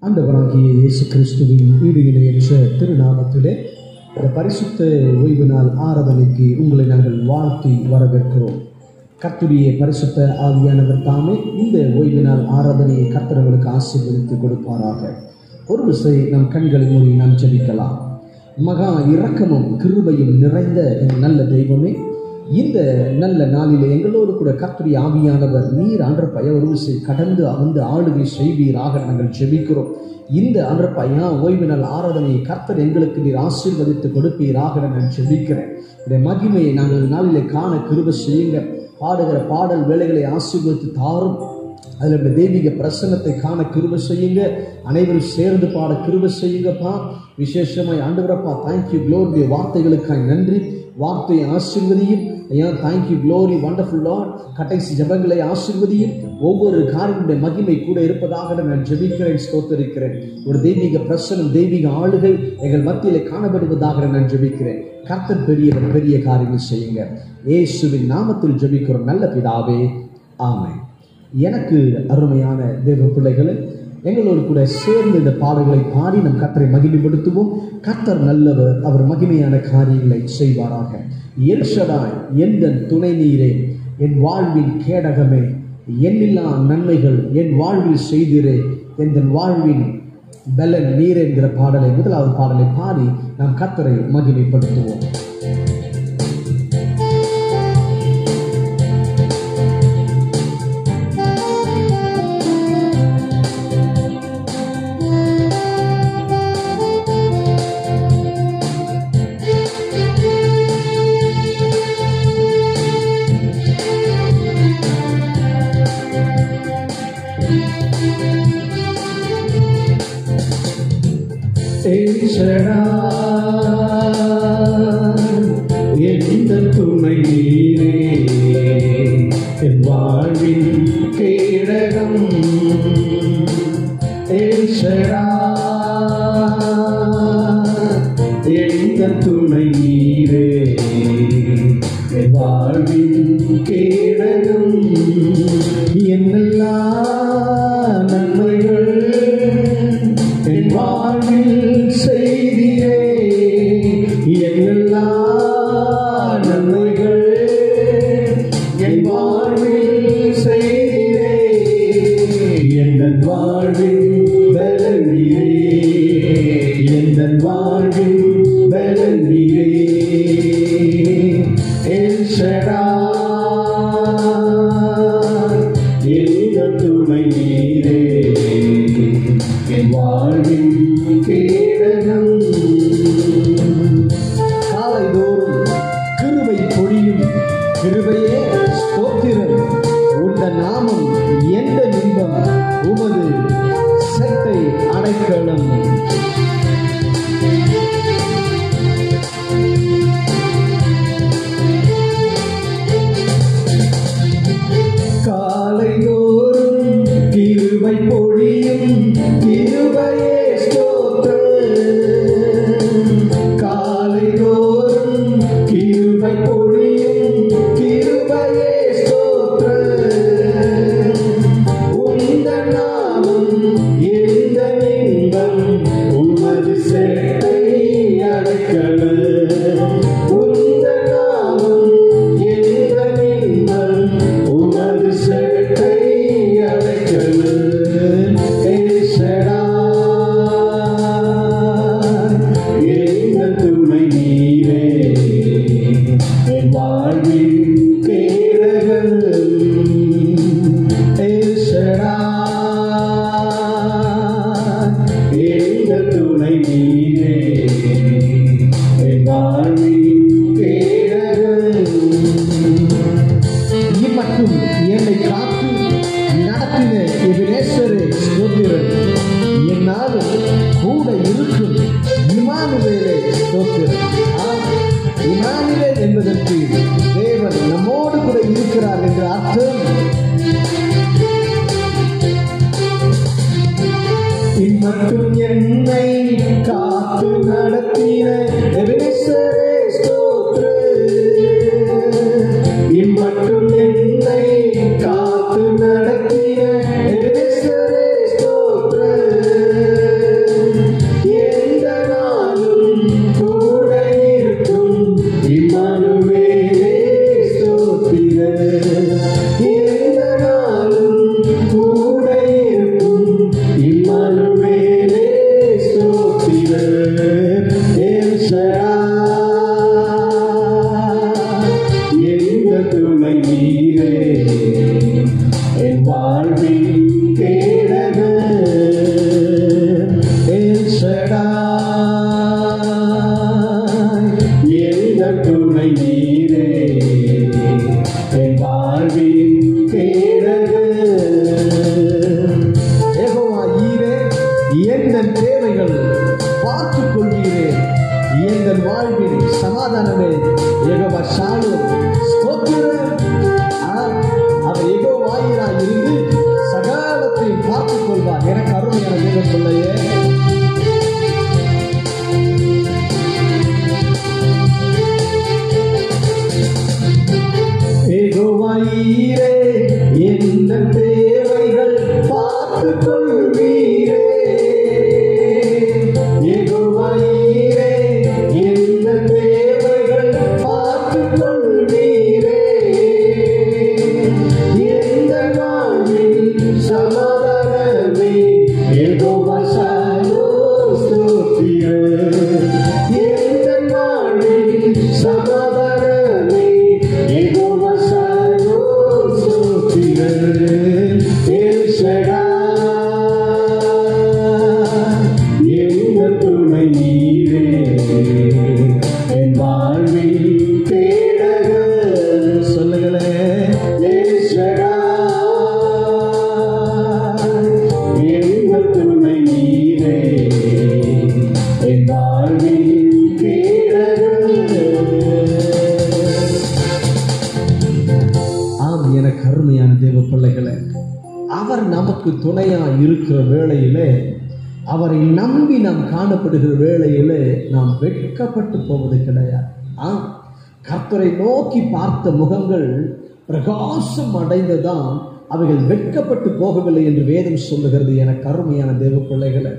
ஆண்டவராகிய இயேசு கிறிஸ்துவின் ஈடு இணையற்ற திருநாமத்திலே இந்த பரிசுத்த ஓய்வு நாள் ஆராதனைக்கு உங்களை நாங்கள் வாழ்த்தி வரவேற்கிறோம். கர்த்தருடைய பரிசுத்த ஆவியானவர் தாமே இந்த ஓய்வு நாள் ஆராதனையை கர்த்தர்களுக்கு ஆசீர்வதித்து கொடுப்பாராக. ஒரு விசை நம் கண்களை மூடி நாம் ஜெபிக்கலாம். மகா இரக்கமும் கிருபையும் நிறைந்த நல்ல தெய்வமே, இந்த நல்ல நாளிலே எங்களோடு கூட கர்த்தருடைய ஆவியானவர் நீர் ஆண்டவரே ஒரு விசை கடந்து வந்து ஆளுகை செய்வீராக நாங்கள் ஜெபிக்கிறோம். இந்த ஆண்டவரே ஓய்வு நாள் ஆராதனையை கர்த்தர் எங்களுக்கு நீர் ஆசீர்வதித்து கொடுப்பீராக நான் ஜெபிக்கிறேன். இந்த மகிமையை நாங்கள் நாளிலே காண கிருபை செய்யுங்க. பாடுகிற பாடல் வேலைகளை ஆசீர்வதித்து தாரும். அதில் தெய்வீக பிரசன்னத்தை காண கிருபை செய்யுங்க. அனைவரும் சேர்ந்து பாட கிருபை செய்யுங்கப்பா. விசேஷமாய் ஆண்டவரப்பா தேங்க்யூ க்ளோரி வார்த்தைகளுக்காய் நன்றி. வார்த்தையை ஆசீர்வதியும் ஐயா. Thank you glory wonderful Lord. கடைசி ஜெபங்களை ஆசீர்வதியும். ஒவ்வொரு காரியங்களுடைய மகிமை கூட இருப்பதாக நான் ஜெபிக்கிறேன், ஸ்தோத்திரிக்கிறேன். ஒரு தெய்வீக பிரசனம், தெய்வீக ஆளுகை எங்கள் மத்தியிலே காணப்படுவதாக நான் ஜெபிக்கிறேன். கர்த்தர் பெரியவர், பெரிய காரியங்கள் செய்யுங்க. இயேசுவின் நாமத்தில் ஜெபிக்கிறோம் நல்ல பிதாவே, ஆமென். எனக்கு அருமையான தேவ பிள்ளைகளை, எங்களோடு கூட சேர்ந்து இந்த பாடல்களை பாடி நம் கர்த்தரை மகிமைப்படுத்துவோம். கர்த்தர் நல்லவர், அவர் மகிமையான காரியங்களை செய்வாராக. எல் ஷடாய் எந்தன் துணை நீரே, என் வாழ்வின் கேடகமே, எண்ணில்லா நன்மைகள் என் வாழ்வில் செய்திரே, என் வாழ்வின் பலன் நீர் என்கிற பாடலை, முதலாவது பாடலை பாடி நாம் கர்த்தரை மகிமைப்படுத்துவோம். எந்த துணை நீரே, என் வாழ்வின் கேடகம். எந்த துணை நீரே, என் வாழ்வின் கேடகம். என்னெல்லாம் நன்மைகள் என் வாழ்வில் செய்தியே, என்னெல்லாம் நன்மைகள் என் வாழ்வில் செய்தியே, என் வாழ்வில் பலன் நீரே, என் வாழ்வில் பலன் நீரே. எல் ஷடாய் எந்த துணை நீரே, என் வாழ்வின் கேடகம். காலைதோறும் கிருபை பொழியும் கிருபையே ஸ்தோத்திரம். உந்த நாமம் எந்த இன்பம், உமது செட்டை அடைக்கலம். காலைதோறும் கிருபை பொழியும் கிருபையே ஸ்தோத்திரம். காலைதோறும் கிருபை பொழியும் கிருபையே ஸ்தோத்திரம். இமானுவேல் என்பதற்கு தேவன் நம்மோடு கூட இருக்கிறார் என்ற அர்த்தம். இம்மட்டும் என்னை காத்து நடத்தின எபெனேசரே ஸ்தோத்திரம். இம்மட்டும் என்னை காத்து நடத்தின எபெனேசரே ஸ்தோத்திரம். எந்த நாளும் கூட இருக்கும் இம்மானுவேலே ஸ்தோத்திரம். எந்த நாளும் கூட இருக்கும் இம்மானுவேலே ஸ்தோத்திரம். என் ஷடாய் எங்கள் துணை நீரே, என் வாழ்வின் கேடகர். என் ஷடாய் எங்கள் துணை நீரே, என் வாழ்வின் கேடகர். யெகோவா ஈரே, எந்தன் தேவைகள் பார்த்துக் கொள்வீரே, எந்தன் வாழ்வில் சமாதானமே. யெகோவா ஷாலோம் ஸ்தோத்திரம். அவர் யெகோவாயிராய் இருந்து சகலத்தையும் பார்த்துக் கொள்வார். எனக்கு அருமையான தேவ பிள்ளையே, யெகோவா ஈரே, எந்தன் தேவைகள் பார்த்துக் கொள்வீரே. யெகோவா ஈரே, எந்தன் தேவைகள் பார்த்துக் கொள்வீரே. எந்த வாழ்வில் சமாதானமே, யெகோவா ஷாலோம் ஸ்தோத்திரம். எந்த வாழ்வில் சமாதானமே, யெகோவா ஷாலோம் ஸ்தோத்திரம். எல் ஷடாய் எங்கள் துணை நீரே, என் வாழ்வில் கேடகர். சொல்லுங்களேன். எல் ஷடாய் எங்கள் துணை நீரே, என் வாழ்வில் கேடகர். ஆம், எனக்கு அருமையான தேவ பிள்ளைகளே, அவர் நமக்கு துணையா இருக்கிற வேளையிலே, அவரை நம்பி நாம் காணப்படுகிற வேளையிலே நாம் வெட்கப்பட்டு போவது கிடையாது. கர்த்தரை நோக்கி பார்த்த முகங்கள் பிரகாசம் அடைந்ததான் அவைகள் வெட்கப்பட்டு போகவில்லை என்று வேதம் சொல்லுகிறது. எனக்கு அருமையான தேவ பிள்ளைகளை,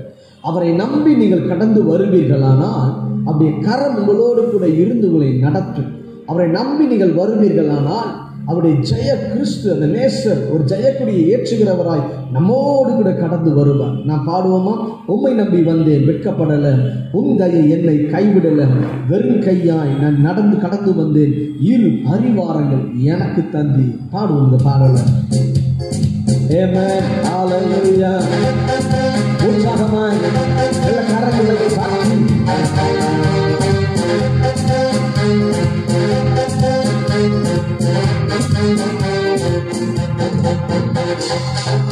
அவரை நம்பி நீங்கள் கடந்து வருவீர்களானால் அப்படியே கரம் உங்களோடு கூட இருந்து உங்களை நடத்தும். அவரை நம்பி நீங்கள் வருவீர்களானால் அவருடைய ஜெய கிறிஸ்து, அந்த நேசர் ஒரு ஜெயக்குடியை ஏற்றுகிறவராய் நம்மோடு கூட கடந்து வருவார். நான் பாடுவோமா? உம்மை நம்பி வந்தேன், வெட்கப்படல, உன் தயை என்னை கைவிடல, வெறும் கையாய் நான் நடந்து கடந்து வந்தேன், இரு பரிவாரங்கள் எனக்கு தந்தி. பாடுவோம் இந்த பாடலை. ஆமென், ஹல்லேலூயா. உற்சாகமாய் எல்லா கரங்களை சாட்சி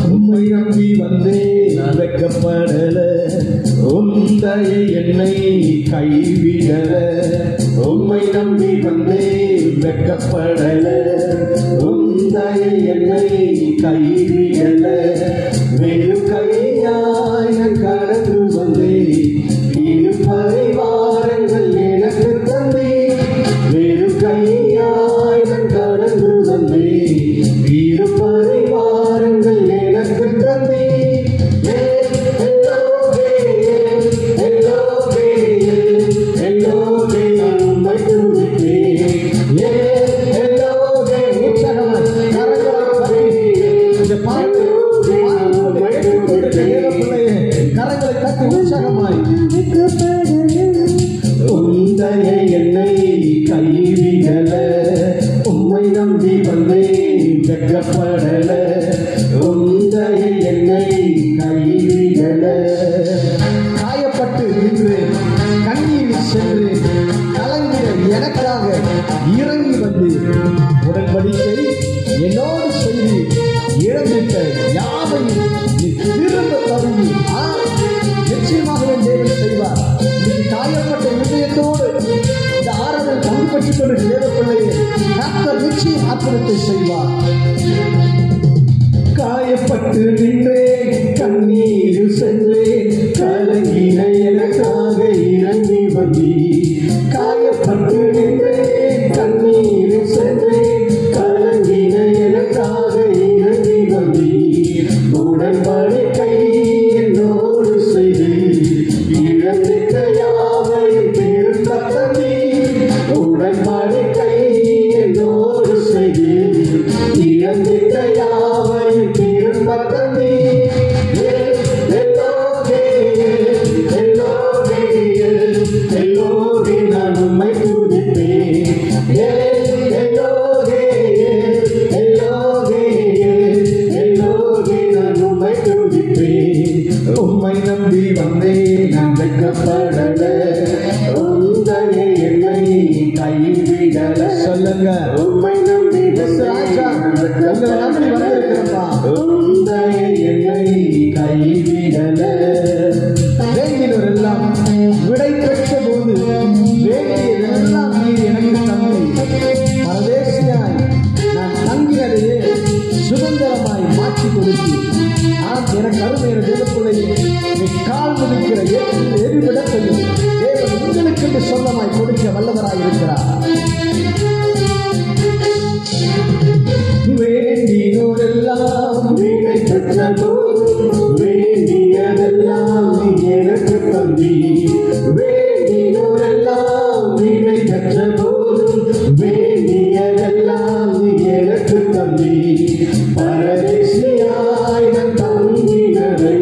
உம்மை நம்பி வந்தேன், வெட்கப்படல, உம் தயை என்னை கைவிடல. உம்மை நம்பி வந்தேன், வெட்கப்படல, உம் தயை என்னை கைவிடல. வெறு கையாய் நான் கடந்து வந்தேன், இரு பரிவாரங்கள் எனக்கு தந்தேன். வெறு கையாய் நான் கடந்து வந்தேன், இரு பரிவாரங்கள் எனக்கு தந்தேன். உம்மை துதிப்பேன். கரங்களை தட்டி உற்சாகமாய் உந்தையை என்னை கைவிடல, உம்மை நம்பி வந்தேன், வெட்கப்படல, உந்தையை என்னை கைவிடல. காயப்பட்டு நின்று கண்ணீரில் சென்று கலங்கிற எனக்காக இறங்கி வந்து உடன்படிக்கை என்னோடு செய்து இழந்திட்ட யாவையும் நீ திரும்ப தருவி. நிச்சயமாகவே தேவன் செய்வார். நீ காயப்பட்ட இதயத்தோடு அற்புதத்தை செய்வார். காயப்பட்டு நின்றேன், கண்ணீரில் சென்றேன், கலங்கின எனக்காக இறங்கி வந்தீர். காயப்பட்டு நின்றேன், கண்ணீரில் சென்றேன், கலங்கின எனக்காக இறங்கி வந்தீர். உடன்படிக்கை என்னோடு செய்து இழந்திட்ட யாவையும் திரும்ப தந்தீர். உடன்படிக்கை என்னோடு செய்து இழந்திட்ட யாவையும் திரும்ப தந்தீர். எல்லோரே நான் உம்மை துதிப்பேன். எல்லோரே நான் உம்மை துதிப்பேன். உம்மை நம்பி வந்தேன், நான் வெட்கப்படல. உந்தையை என்னை கைவிடல. சொல்லுங்க, உம்மை நம்பி ராஜா உங்களை நம்பி வந்திருக்கிறப்பா. உந்தையை என்னை கைவிடல. வேண்டினவர் எல்லாம் விடை பெற்ற போது வேண்டியதெல்லாம் நீர் எனக்கு தந்தை. பரதேசியாய் நான் தங்கினதையே சுதந்திரமாய் மாற்றி கொடுத்து எனக்கு அருமையான தேவப்பிள்ளையை நீ கால் மிதிக்கிற எரிவிடத்தையும் தேவன் உங்களுக்கு சொந்தமாய் கொடுக்க வல்லவராய் இருக்கிறார். வேண்டினோரெல்லாம் விடை பெற்ற போதும் வேண்டியதெல்லாம் நீ எனக்கு தந்தீர். வேண்டினோரெல்லாம் விடை பெற்ற போதும் வேண்டியதெல்லாம் நீ எனக்கு தந்தீர். பரதேசியாய் நான் தங்கினதை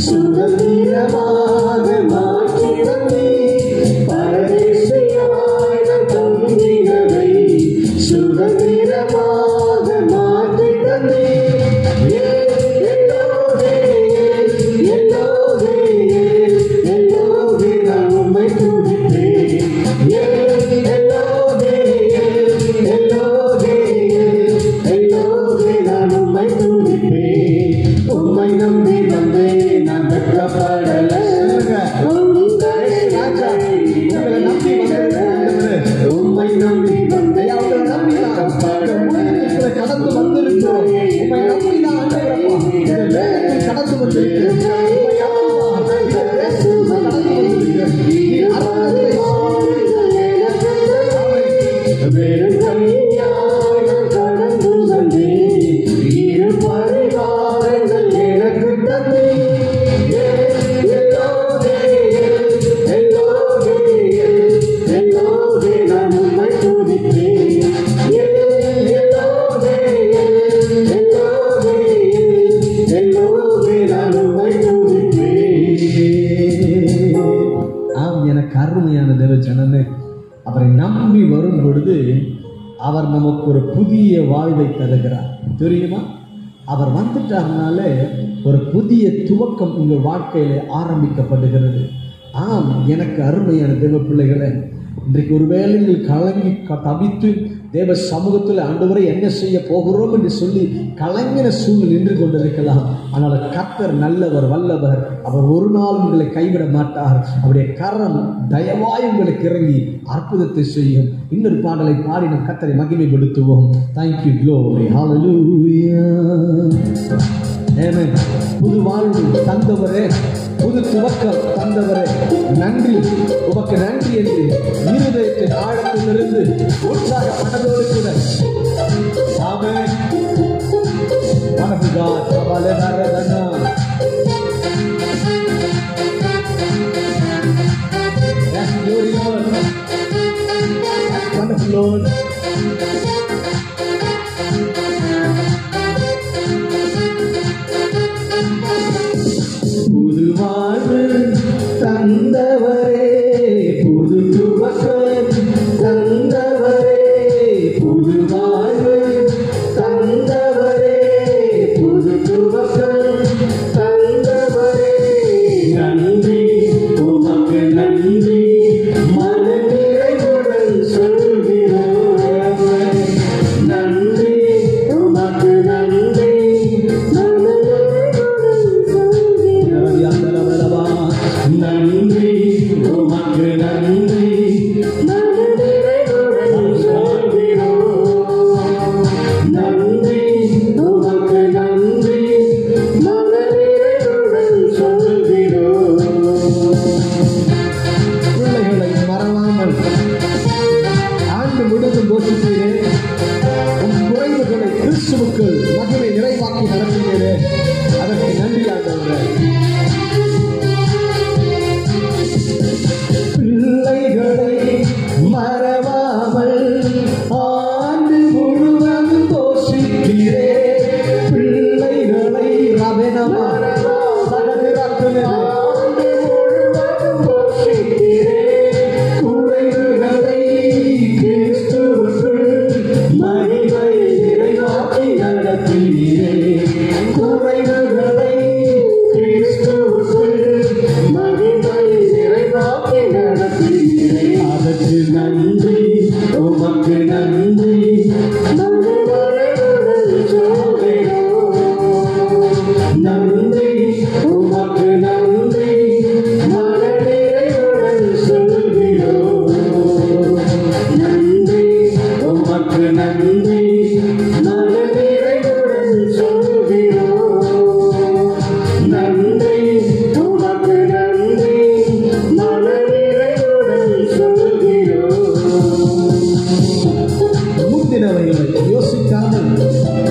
சுதந்திரமாக மாற்றி தந்தீர். பரதேசியாய் நான் தங்கினதை சுதந்திரமாக மாற்றி தந்தீர். எல்லோரே நான் உம்மை துதிப்பேன். எல்லோரே நான் உம்மை துதிப்பேன். உம்மை நம்பி வந்தேன், நான் வெட்கப்படல. உங்களை நம்பி வந்திருக்கிறேன். உம்மை நம்பி வந்தேன், அவங்களை நம்பி கடந்து வந்திருக்கிறோம். உம்மை நம்பி நான் ஆண்டவரப்பா இந்த வேலைக்கு கடந்து வந்திருக்கிறேன். உம்மை நம்பி இந்த தேசத்துக்கு கடந்து வந்திருக்கிறேன். நீர் அற்புதத்தை வெறும் கையாய் நான் கடந்து வந்தேன். இரு பரிவாரங்கள் எனக்கு தந்தீர். எல்லோரே நான் உம்மை துதிப்பேன். எல்லோரே நான் உம்மை துதிப்பேன். ஆம், எனக்கு அருமையான தேவ ஜனமே, அவரை நம்பி வரும் பொழுது அவர் நமக்கு ஒரு புதிய வாழ்வை தருகிறார். தெரியுமா? அவர் வந்துட்டாருனாலே ஒரு புதிய துவக்கம் உங்கள் வாழ்க்கையில ஆரம்பிக்கப்படுகிறது. ஆம், எனக்கு அருமையான தேவ பிள்ளைகளை, இன்றைக்கு ஒருவேளை நீங்கள் கலங்கி தவித்து தேவ சமூகத்தில் ஆண்டவரை என்ன செய்ய போகிறோம் என்று சொல்லி கலங்கின சூழ்நிலை நின்று கொண்டிருக்கலாம். ஆனால் கர்த்தர் நல்லவர், வல்லவர். அவர் ஒரு நாள் உங்களை கைவிட மாட்டார். அவருடைய கரம் தயவாய் உங்களுக்கு இறங்கி அற்புதத்தை செய்யும். இன்னொரு பாடலை பாடி நம் கர்த்தரை மகிமைப்படுத்துவோம். தேங்க்யூ, க்ளோரி, ஹல்லேலூயா. ஆமென். புது வாழ்வு தந்தவரே, புது துவக்கம் தந்தவரே, நன்றி, உமக்கு நன்றி என்று இருதயத்தின் ஆழத்திலிருந்து உற்சாக மனதோடு கூட ஆமென். Wonderful God, Kabalena. That's glory, Lord. That's wonderful, Lord. புது வாழ்வு தந்தவரே, புது துவக்கம் தந்தவரே, புது வாழ்வு தந்தவரே, புது துவக்கம் தந்தவரே. நன்றி, உமக்கு நன்றி, மன நிறைவுடன் சொல்கிறோம். நன்றி உமக்கு நன்றி மனநிறைவுடன் சொல்கிறோம். நன்றி உமக்கு நன்றி மனநிறைவுடன் சொல்கிறோம். நன்றி உமக்கு நன்றி மனநிறைவுடன் சொல்கிறோம். முந்தினவைகளை யோசிக்காமல்,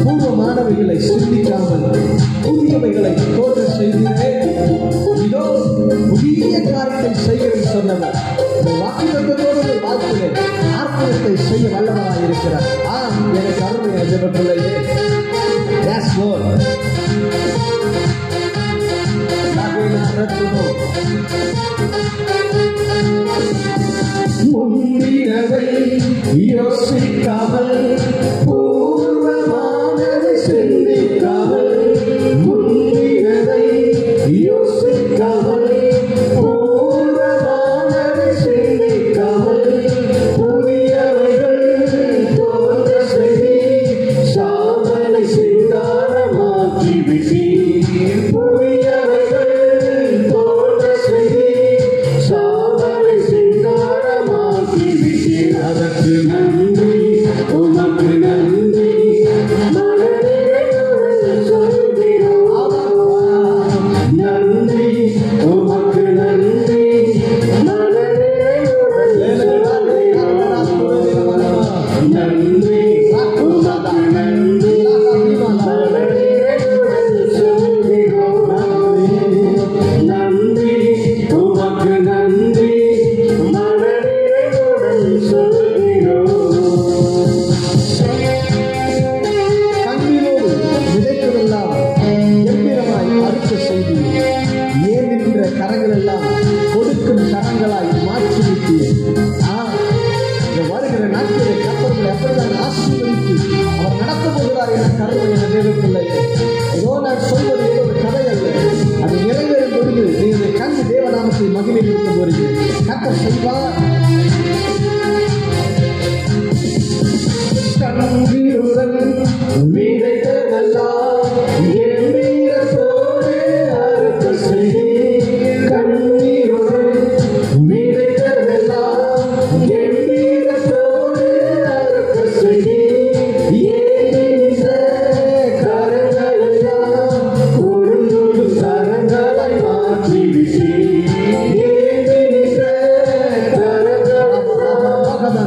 பூர்வமானவைகளை சிந்திக்காமல், புதியவைகளை தோன்ற செய்தீரே. இதோ புதிய காரியத்தை செய்கிறேன் சொன்னவர் வாக்குத்தத்தோடு வாழ்க்கையிலே ஆர்ப்பணத்தை செய்ய வல்லவராக இருக்கிறார். எனக்கு அருமையான ஜெபப்பிள்ளையே, Yes, Lord. முந்தினவை யோசிக்காமல், பூர்வமானதை சிந்திக்காமல், முந்தினவை யோசிக்காமல், பூர்வமானதை சிந்திக்காமல், புதியவைகள் தோன்ற செய்தி சாதனை சிந்தாரமாக்கி விட்டீர். புதியவைகள் தோன்ற செய்தி சாதனை சிந்தாரமாக்கி விட்டீர். அதற்கு நன்றி உமக்கு நன்றி மனநிறைவுடன் சொல்கிறோம். நன்றி உமக்கு நன்றி மனநிறைவுடன் சொல்கிறோம். நன்றி உமக்கு நன்றி மனநிறைவுடன் சொல்கிறோம். நன்றி உமக்கு நன்றி மனநிறைவுடன் சொல்கிறோம். கண்ணீரோடு விதைப்பதெல்லாம் எந்திரமாய் அறுக்க செய்து ஏந்துகின்ற கரங்கள் எல்லாம் கொடுக்கும் கரங்களாய் மாற்றிவிட்டு வருகிற நாட்களை கப்பல்களை அப்படிதான் ஆசீர்வதித்து அவர் நடத்த போகிறார் என கருவை என தேவப்பிள்ளையே. ஏதோ நான் சொல்வது ஏதோ ஒரு கதை அல்ல, அது நிறைவேறும் பொழுது நீங்கள் கண்டு தேவநாமத்தை மகிழ்விக்க போறீங்க. கர்த்தர் செய்வார். கண்ணீருடன் விதைத்ததெல்லாம் என் வீரத்தோடு அறுக்க செய்தீர். கண்ணீருடன் விதைத்ததெல்லாம் என் வீரத்தோடு அறுக்க செய்தீர். ஏந்த கரங்களெல்லாம் கொடுங்கொடு கரங்களாய் மாற்றி விட்டீர். ஏந்த கரங்களெல்லாம்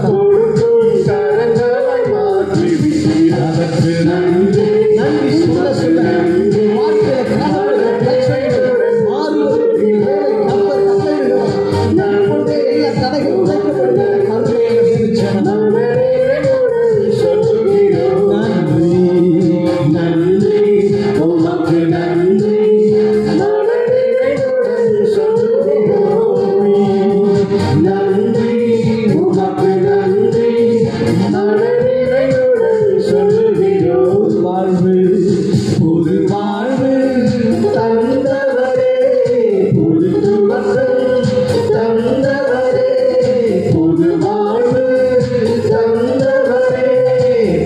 கொடுங்கொடு கரங்களாய் மாற்றி விட்டீர். அதற்கு நன்றி நன்றி சொல்ல சொல்ல வாழ்க்கையில கனவுகள், பிரச்சனைகள் மாறுவதற்கு வேலை கர்த்தர் கட்டளையிடுவார். இப்பொழுதே எல்லா தடைகள் உடைக்கப்படுகிற கருணையை தெரிவிச்சேன். மனநிறைவுடன் சொல்கிறோம். நன்றி உமக்கு நன்றி மனநிறைவுடன் சொல்கிறோம். நன்றி உமக்கு நன்றி மனநிறைவுடன் சொல்கிறோம். வாழ்வு புது வாழ்வு தந்தவரே, புது துவக்கம் தந்தவரே, புது வாழ்வு தந்தவரே,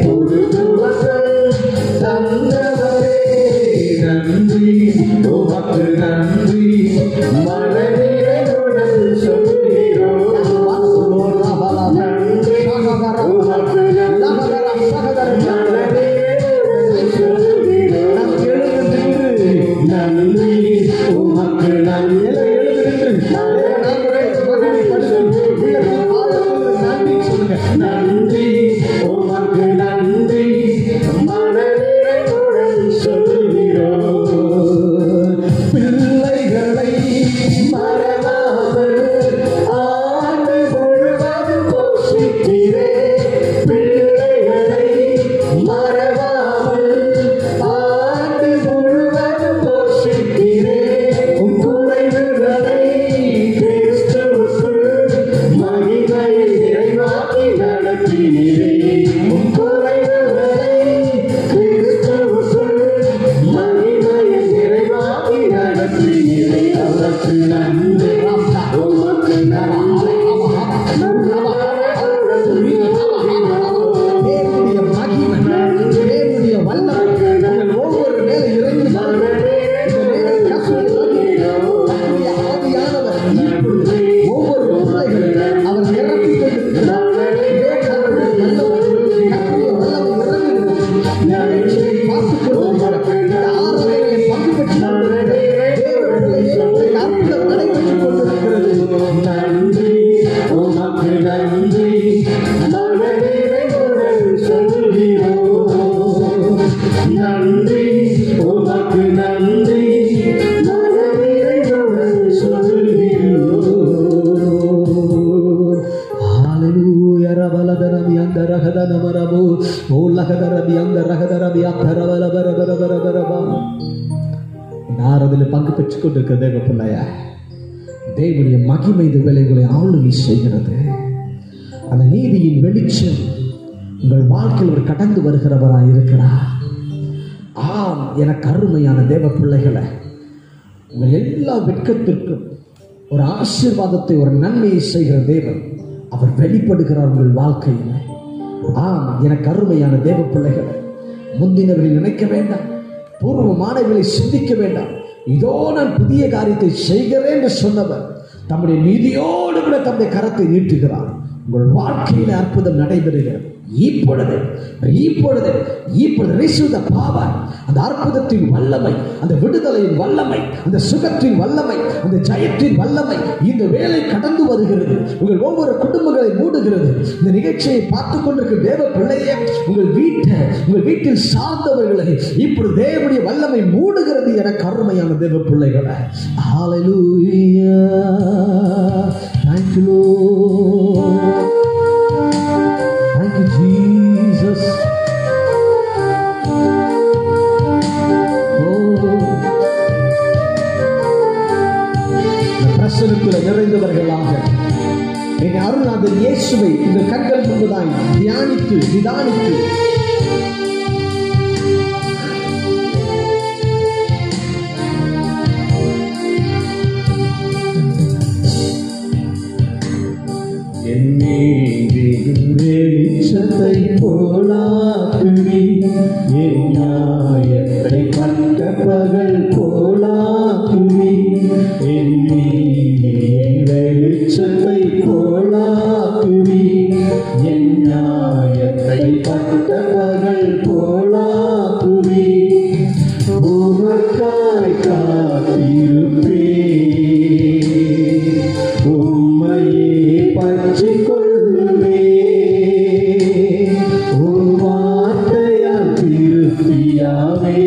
புது துவக்கம் தந்தவரே. நன்றி உமக்கு நன்றி மனநிறைவுடன் சொல்கிறோம். நன்றி உமக்கு நன்றி மனநிறைவுடன் சொல்கிறோம். நன்றி உமக்கு நன்றி நன்றி உமக்கு நன்றி மனநிறைவுடன் சொல்கிறோம். பிள்ளைகளை மறவாமல் ஆண்டு முழுவதும் போஷிக்கிறே. பிள்ளைகளை மறவாமல் ஆண்டு முழுவதும் போஷிக்கிறே. குறைவுகளை இந்த ஆராதனை பங்கு பெற்றுக் கொண்டிருக்கிற தேவ பிள்ளையா, தேவனுடைய மகிமை இந்த வேலைகளை ஆளுகை செய்கிறது. அந்த நீதியின் வெளிச்சம் உங்கள் வாழ்க்கையில் ஒரு கடந்து வருகிறவராய் இருக்கிறார். ஆம், எனக்கு அருமையான தேவ பிள்ளைகளை, உங்கள் எல்லா வெட்கத்திற்கும் ஒரு ஆசீர்வாதத்தை, ஒரு நன்மையை செய்கிற தேவன் அவர் வெளிப்படுகிறார் உங்கள் வாழ்க்கையில். ஆம், எனக்கு அருமையான தேவ பிள்ளைகளை, முந்தினவர்களை நினைக்க வேண்டாம், பூர்வமானவர்களை சிந்திக்க வேண்டாம். இதோ நான் புதிய காரியத்தை செய்கிறேன் என்று சொன்னவர் தம்முடைய நீதியோடு கூட தம்முடைய கரத்தை நீட்டுகிறார். உங்கள் வாழ்க்கையில் அற்புதம் நடைபெறுகிறது. இப்பொழுது அந்த அற்புதத்தின் வல்லமை, அந்த விடுதலையின் வல்லமை, அந்த சுகத்தின் வல்லமை, அந்த ஜெயத்தின் வல்லமை இந்த வேலை கடந்து வருகிறது. உங்கள் ஒவ்வொரு குடும்பங்களை மூடுகிறது. இந்த நிகழ்ச்சியை பார்த்துக் கொண்டிருக்கிற தேவ பிள்ளையே, உங்கள் வீட்டில் சார்ந்தவர்களை இப்பொழுது தேவனுடைய வல்லமை மூடுகிறது. எனக்கு அருமையான தேவ பிள்ளைகளை, ஹல்லேலூயா, thank you Lord, thank you Jesus. பிரசன்னத்தில் நிறைந்தவர்களாக என் அருளாளர் இயேசுவை உங்கள் கண்கள் முன்பதாய் தியானித்து நிதானித்து என் நீதியின் வெளிச்சத்தை போலாக்குவி, என் நியாயத்தை பட்ட பகல் போலாக்குவி, என் நீதியின் வெளிச்சத்தை போலாக்குவி, என் நியாயத்தை பட்ட பகல் போலாக்குவி, உமக்காய் காத்திருப்பே, உம்மையே பற்றிக் கொள்ளுவே, உன் வார்த்தையால் திருப்தியாவே,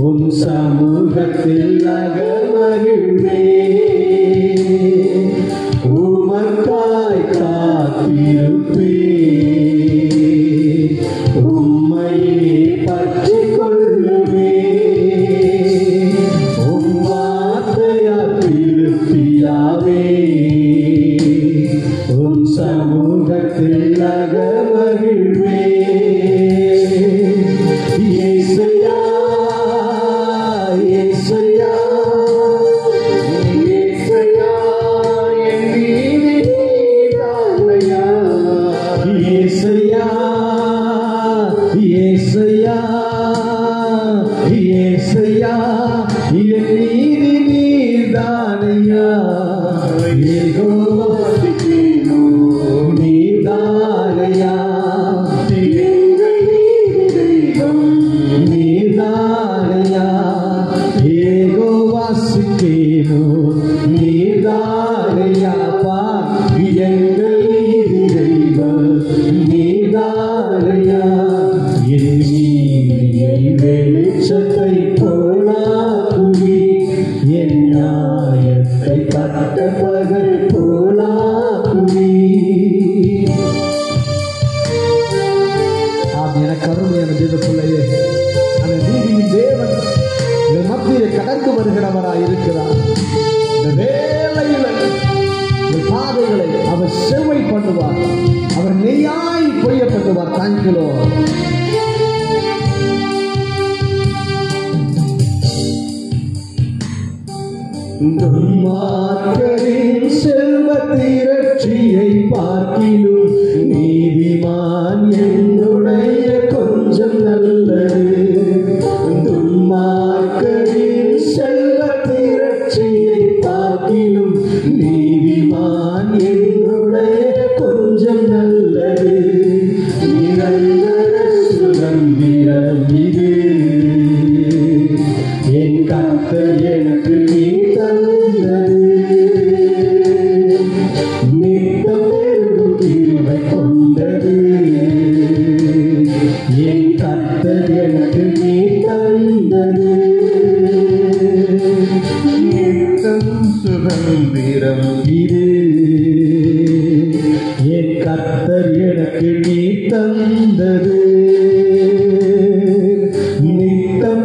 உன் சமூகத்தில் அகமகிழ்வே, உமக்காய் காத்திருப்பே, உம்மையே பற்றிக் கொள்ளுவே, உன் வார்த்தையால் திருப்தியாவே, உன் சமூகத்தில் அகமகிழ்வே. இயேசுயா, இயேசுயா, இயேசுயா, என் நீதியானயா. இயேசுயா, இயேசுயா, இயேசுயா, என் நீதி நீர்தானையா. நீதானையா, எங்கள் தெய்வம் நீதானையா. ஏகோவாசிக்கேனோ நீதானையா. பா, எங்கள் தெய்வம் நீதானையா. என் நீதியை வெளிச்சத்தை போலாக்குவி, என் நியாயத்தை பட்ட பகல் போலாக்குவி. எனக்கு அருமையான தேவ பிள்ளையே, அந்த நீதியின் தேவன் இந்த மத்தியிலே கடந்து வருகிறவராய் இருக்கிறார். இந்த வேளையில் இந்த பாதைகளை அவர் செவ்வை பண்ணுவார், அவர் நெய்யாய் பொய்ய பண்ணுவார். தாங்கிலோ துன்மார்க்கரின் செல்வ திரட்சியை பார்க்கிலும் நீதிமான் என்னுடைய கொஞ்சம் நல்லது. துன்மார்க்கரின் செல்வ திரட்சியை பார்க்கிலும் நீதிமான் என்னுடைய கொஞ்சம் நல்லது. நிரந்தர சுதந்திரம் இது, என் கர்த்தர் எனக்கு நீ தந்தது. நித்தம் பெருகும் கிருபை கொண்டது, என் கர்த்தர் எனக்கு நீ தந்தது. நித்தம் சுதந்திரம் இது, என் கர்த்தர் எனக்கு நீ தந்தது. நித்தம்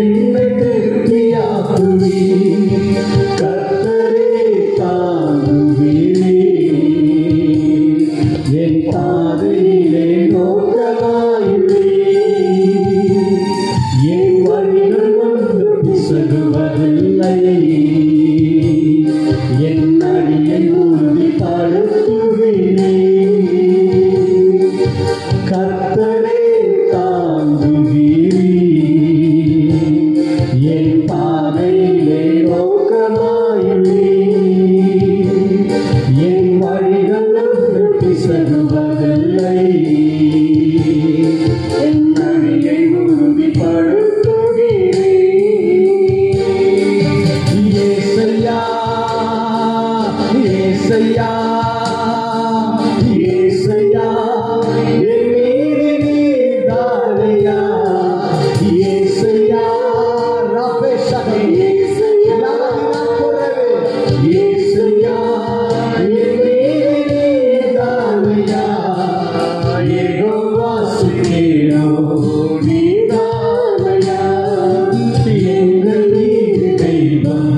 என்னை திருப்தியாக்குவீர். கர்த்தரே தாங்குவீரே. என் பாதையிலே நோக்கமாயுள்ளீர். என் வழிகள் ஒன்று பிசகுவதில்லை. என் அடியை உறுதிப்படுத்துவீரே. கர்த்தரே தாங்குவீரே. என் பாதையிலே நோக்கமாயுள்ளீர். என் வழிகள் ஒன்று பிசகுவதில்லை. என் அடியை உறுதிப்படுத்துவீரே. ஏசையா, ஏசையா, ஏசையா, என் மீது நீர்தானையா. ஏசையா, ரபேஷகே, ஏசையா, ஏசையா, என் மீது நீர்தானையா. யெகோவா சிக்கேனோ நீர்தானையா. எங்கள் நீர் தெய்வம்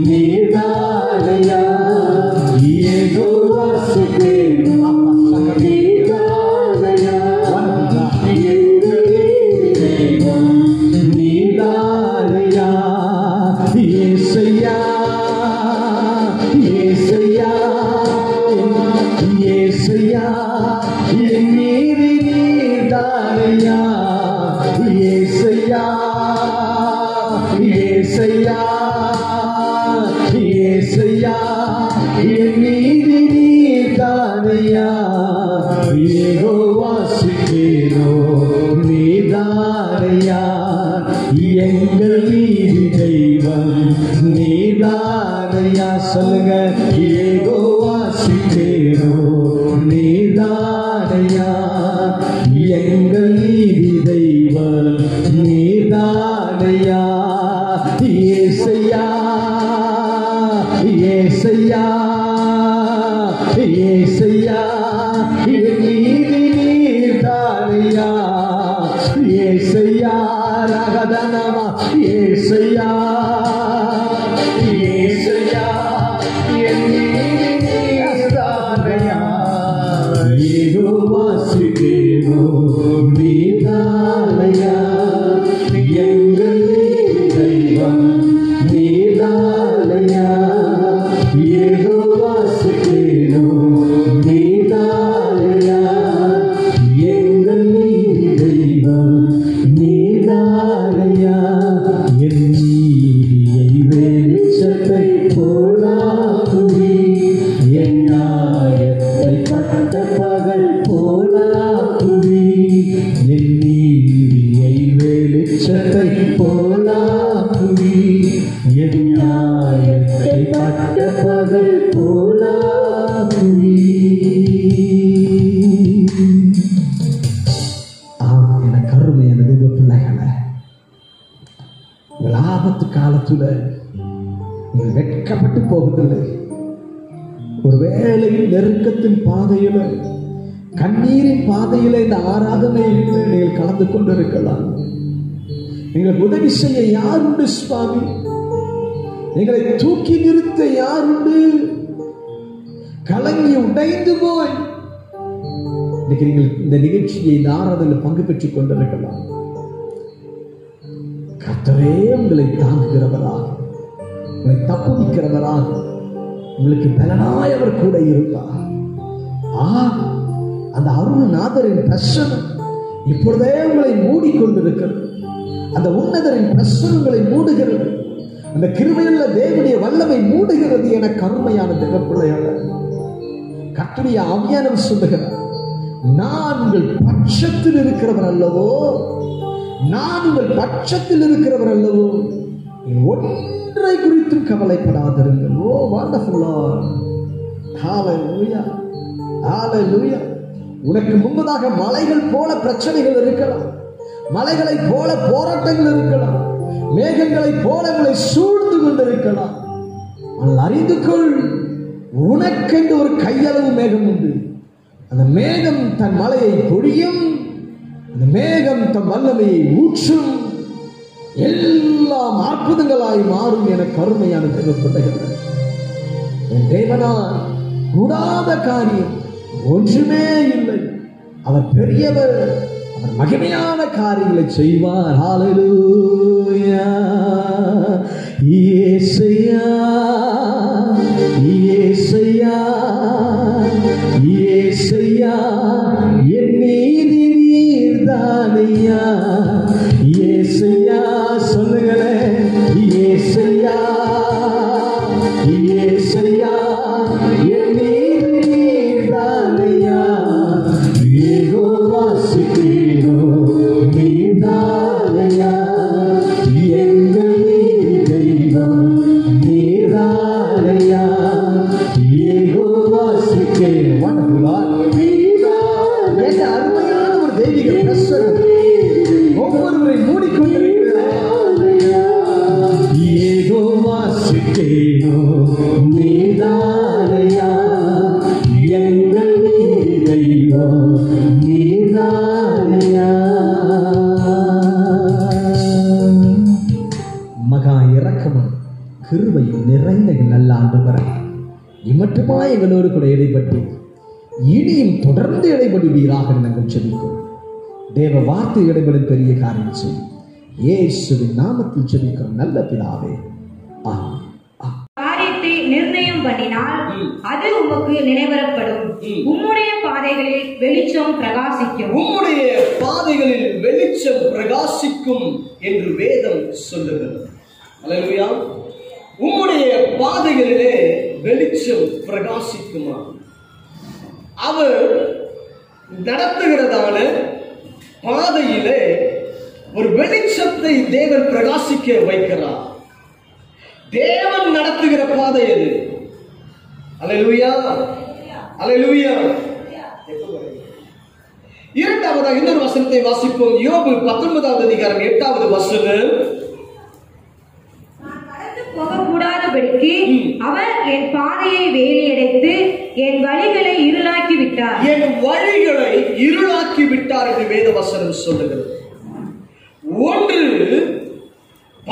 நீர்தானையா. யெகோவா சிக்கேனோ நீர்தானையா. எங்கள் நீர் தெய்வம் நீர்தானையா. ஏசையா, ஏசையா, ஏசையா, என் மீது நீர்தானையா. ஏசையா, ஏசையா, ஏசையா, என் மீது நீர்தானையா. யெகோவா சிக்கேனோ நீர்தானையா. எங்கள் மீது தெய்வம் நீர்தானையா. சொல்லுங்க, யெகோவா சிக்கேனோ நீர்தானையா. எங்கள் மீது தெய்வம் நீர்தானையா. ஏசையா, ஏசையா, ஏசையா, என் மீது நீர்தானையா. ஏசையா, ரகதனமா, ஏசையா, ஏசையா, என் மீது நீர்தானையா. யெகோவா சிக்கேனோ நீர்தானையா. எங்கள் தெய்வம் நீர்தானையா. யெகோவா சிக்கேனோ நீர்தானையா. எங்கள் தெய்வம் நீர்தானையா. என் நீதியை வெளிச்சத்தை போலாக்குவீர். என் நியாயத்தை பட்ட பகல் போலாக்குவீர். என் நீதியை வெளிச்சத்தை போலாக்குவீர். என் நியாயத்தை பட்ட பகல் போலாக்குவீர். என கருமையான தெய்வ பிள்ளைகளை, உங்கள் ஆபத்து காலத்துல நீங்கள் வெட்கப்பட்டு போவதில்லை. ஒருவேளை நெருக்கத்தின் பாதையில, கண்ணீரின் பாதையில இந்த ஆராதனையில் நீங்கள் கலந்து கொண்டிருக்கலாம். எங்களுக்கு உதவி செய்ய யார் உண்டு சுவாமி? எங்களை தூக்கி நிறுத்த யார் உண்டு? கலங்கி உடைந்து போய் இன்னைக்கு நீங்கள் இந்த நிகழ்ச்சியை, இந்த ஆராதனையில் பங்கு பெற்றுக் கொண்டிருக்கலாம். கர்த்தரே உங்களை தாங்குகிறவராக, உங்களை தப்புவிக்கிறவராக, உங்களுக்கு பலனாய் அவர் கூட இருப்பார். அந்த அருள்நாதரின் பிரசனம் இப்பொழுதே உங்களை மூடிக்கொண்டிருக்கிறது. அந்த உன்னதரின் பிரசனம் உங்களை மூடுகிறது. அந்த கிருபையுள்ள தேவனுடைய வல்லமை மூடுகிறது. என கருமையான தேவ பிள்ளையாக கர்த்தருடைய ஆவியானவர் சொல்லுகிறார், நான் உங்கள் பட்சத்தில் இருக்கிறவர் அல்லவோ, நான் உங்கள் பட்சத்தில் இருக்கிறவர் அல்லவோ, ஒன்றை குறித்தும் கவலைப்படாதிருங்கள். ஓ வண்டர்ஃபுல் லார்ட், ஹalleluya, ஹalleluya. உனக்கு முன்பதாக மலைகள் போல பிரச்சனைகள் இருக்கலாம், மலைகளை போல போராட்டங்கள் இருக்கலாம், மேகங்களை போல உங்களை சூழ்ந்து கொண்டிருக்கலாம். ஆனால் அறிந்து கொள், உனக்கென்று ஒரு கையளவு மேகம் உண்டு. அந்த மேகம் தன் மலையை பொழியும், அந்த மேகம் தன் வல்லமையை ஊற்றும். எல்லாம் அற்புதங்களாய் மாறும் என கருமையான தேவைப்பட்டது. என் தேவனால் கூடாத காரியம் ஒன்றுமே இல்லை. அவர் பெரியவர், அவர் மகிமையான காரியங்களை செய்வார். ஹல்லேலூயா. இயேசுயா, இயேசுயா, இயேசுயா, என் நீதி நீர்தானையா. இயேசுயா சொல்லுங்களேன். இயேசுயா, இயேசுயா, என் நீதி நீர்தானையா. யெகோவா சிக்கீனோ நீர்தானையா. எங்கள் தெய்வம் நீர்தானையா. யெகோவா சிக்கீனோ. அருமையான ஒரு தெய்வீக பிரசன்னம் ஒவ்வொருவரை மூடிக்கொண்டிருக்கிறார். யெகோவா சிக்கீனோ நீர்தானையா. எங்கள் தெய்வம் நீர்தானையா. மகா இரக்கமும் கிருபையும் நிறைந்த நல்ல ஆண்டவரே, இம்மட்டுமா எங்களோடு கூட இடைப்பட்டு இனியும் தொடர்ந்து இடைபடுவீராக நாங்கள் ஜெபிக்கிறோம். தேவ வார்த்தை இடைபடும் பெரிய காரியம் செய்யும். இயேசுவின் நாமத்தில் ஜெபிக்கிறோம் நல்ல பிதாவே. ஆமென். காரியத்தை நிர்ணயம் பண்ணினால் அது உமக்கு நினைவரப்படும். உம்முடைய பாதைகளில் வெளிச்சம் பிரகாசிக்கும். உம்முடைய பாதைகளில் வெளிச்சம் பிரகாசிக்கும் என்று வேதம் சொல்லுகிறது. அல்லேலூயா. உம்முடைய பாதைகளிலே வெளிச்சம் பிரகாசிக்குமா? அவர் நடத்துகிறதான பாதையிலே ஒரு வெளிச்சத்தை தேவன் பிரகாசிக்க வைக்கிறார். தேவன் நடத்துகிற பாதை அது. அல்லேலூயா, அல்லேலூயா. இரண்டாவதாக இன்னொரு வசனத்தை வாசிப்போம். யோபு 19வது அதிகாரம் 8வது வசனம். போகக்கூடாதபடிக்கு அவர் என் பாதையை வேலியடைத்து என் வழிகளை இருளாக்கி விட்டார். என் வழிகளை இருளாக்கி விட்டார் என்று வேத வசனம் சொல்லுகிறது. ஒன்று,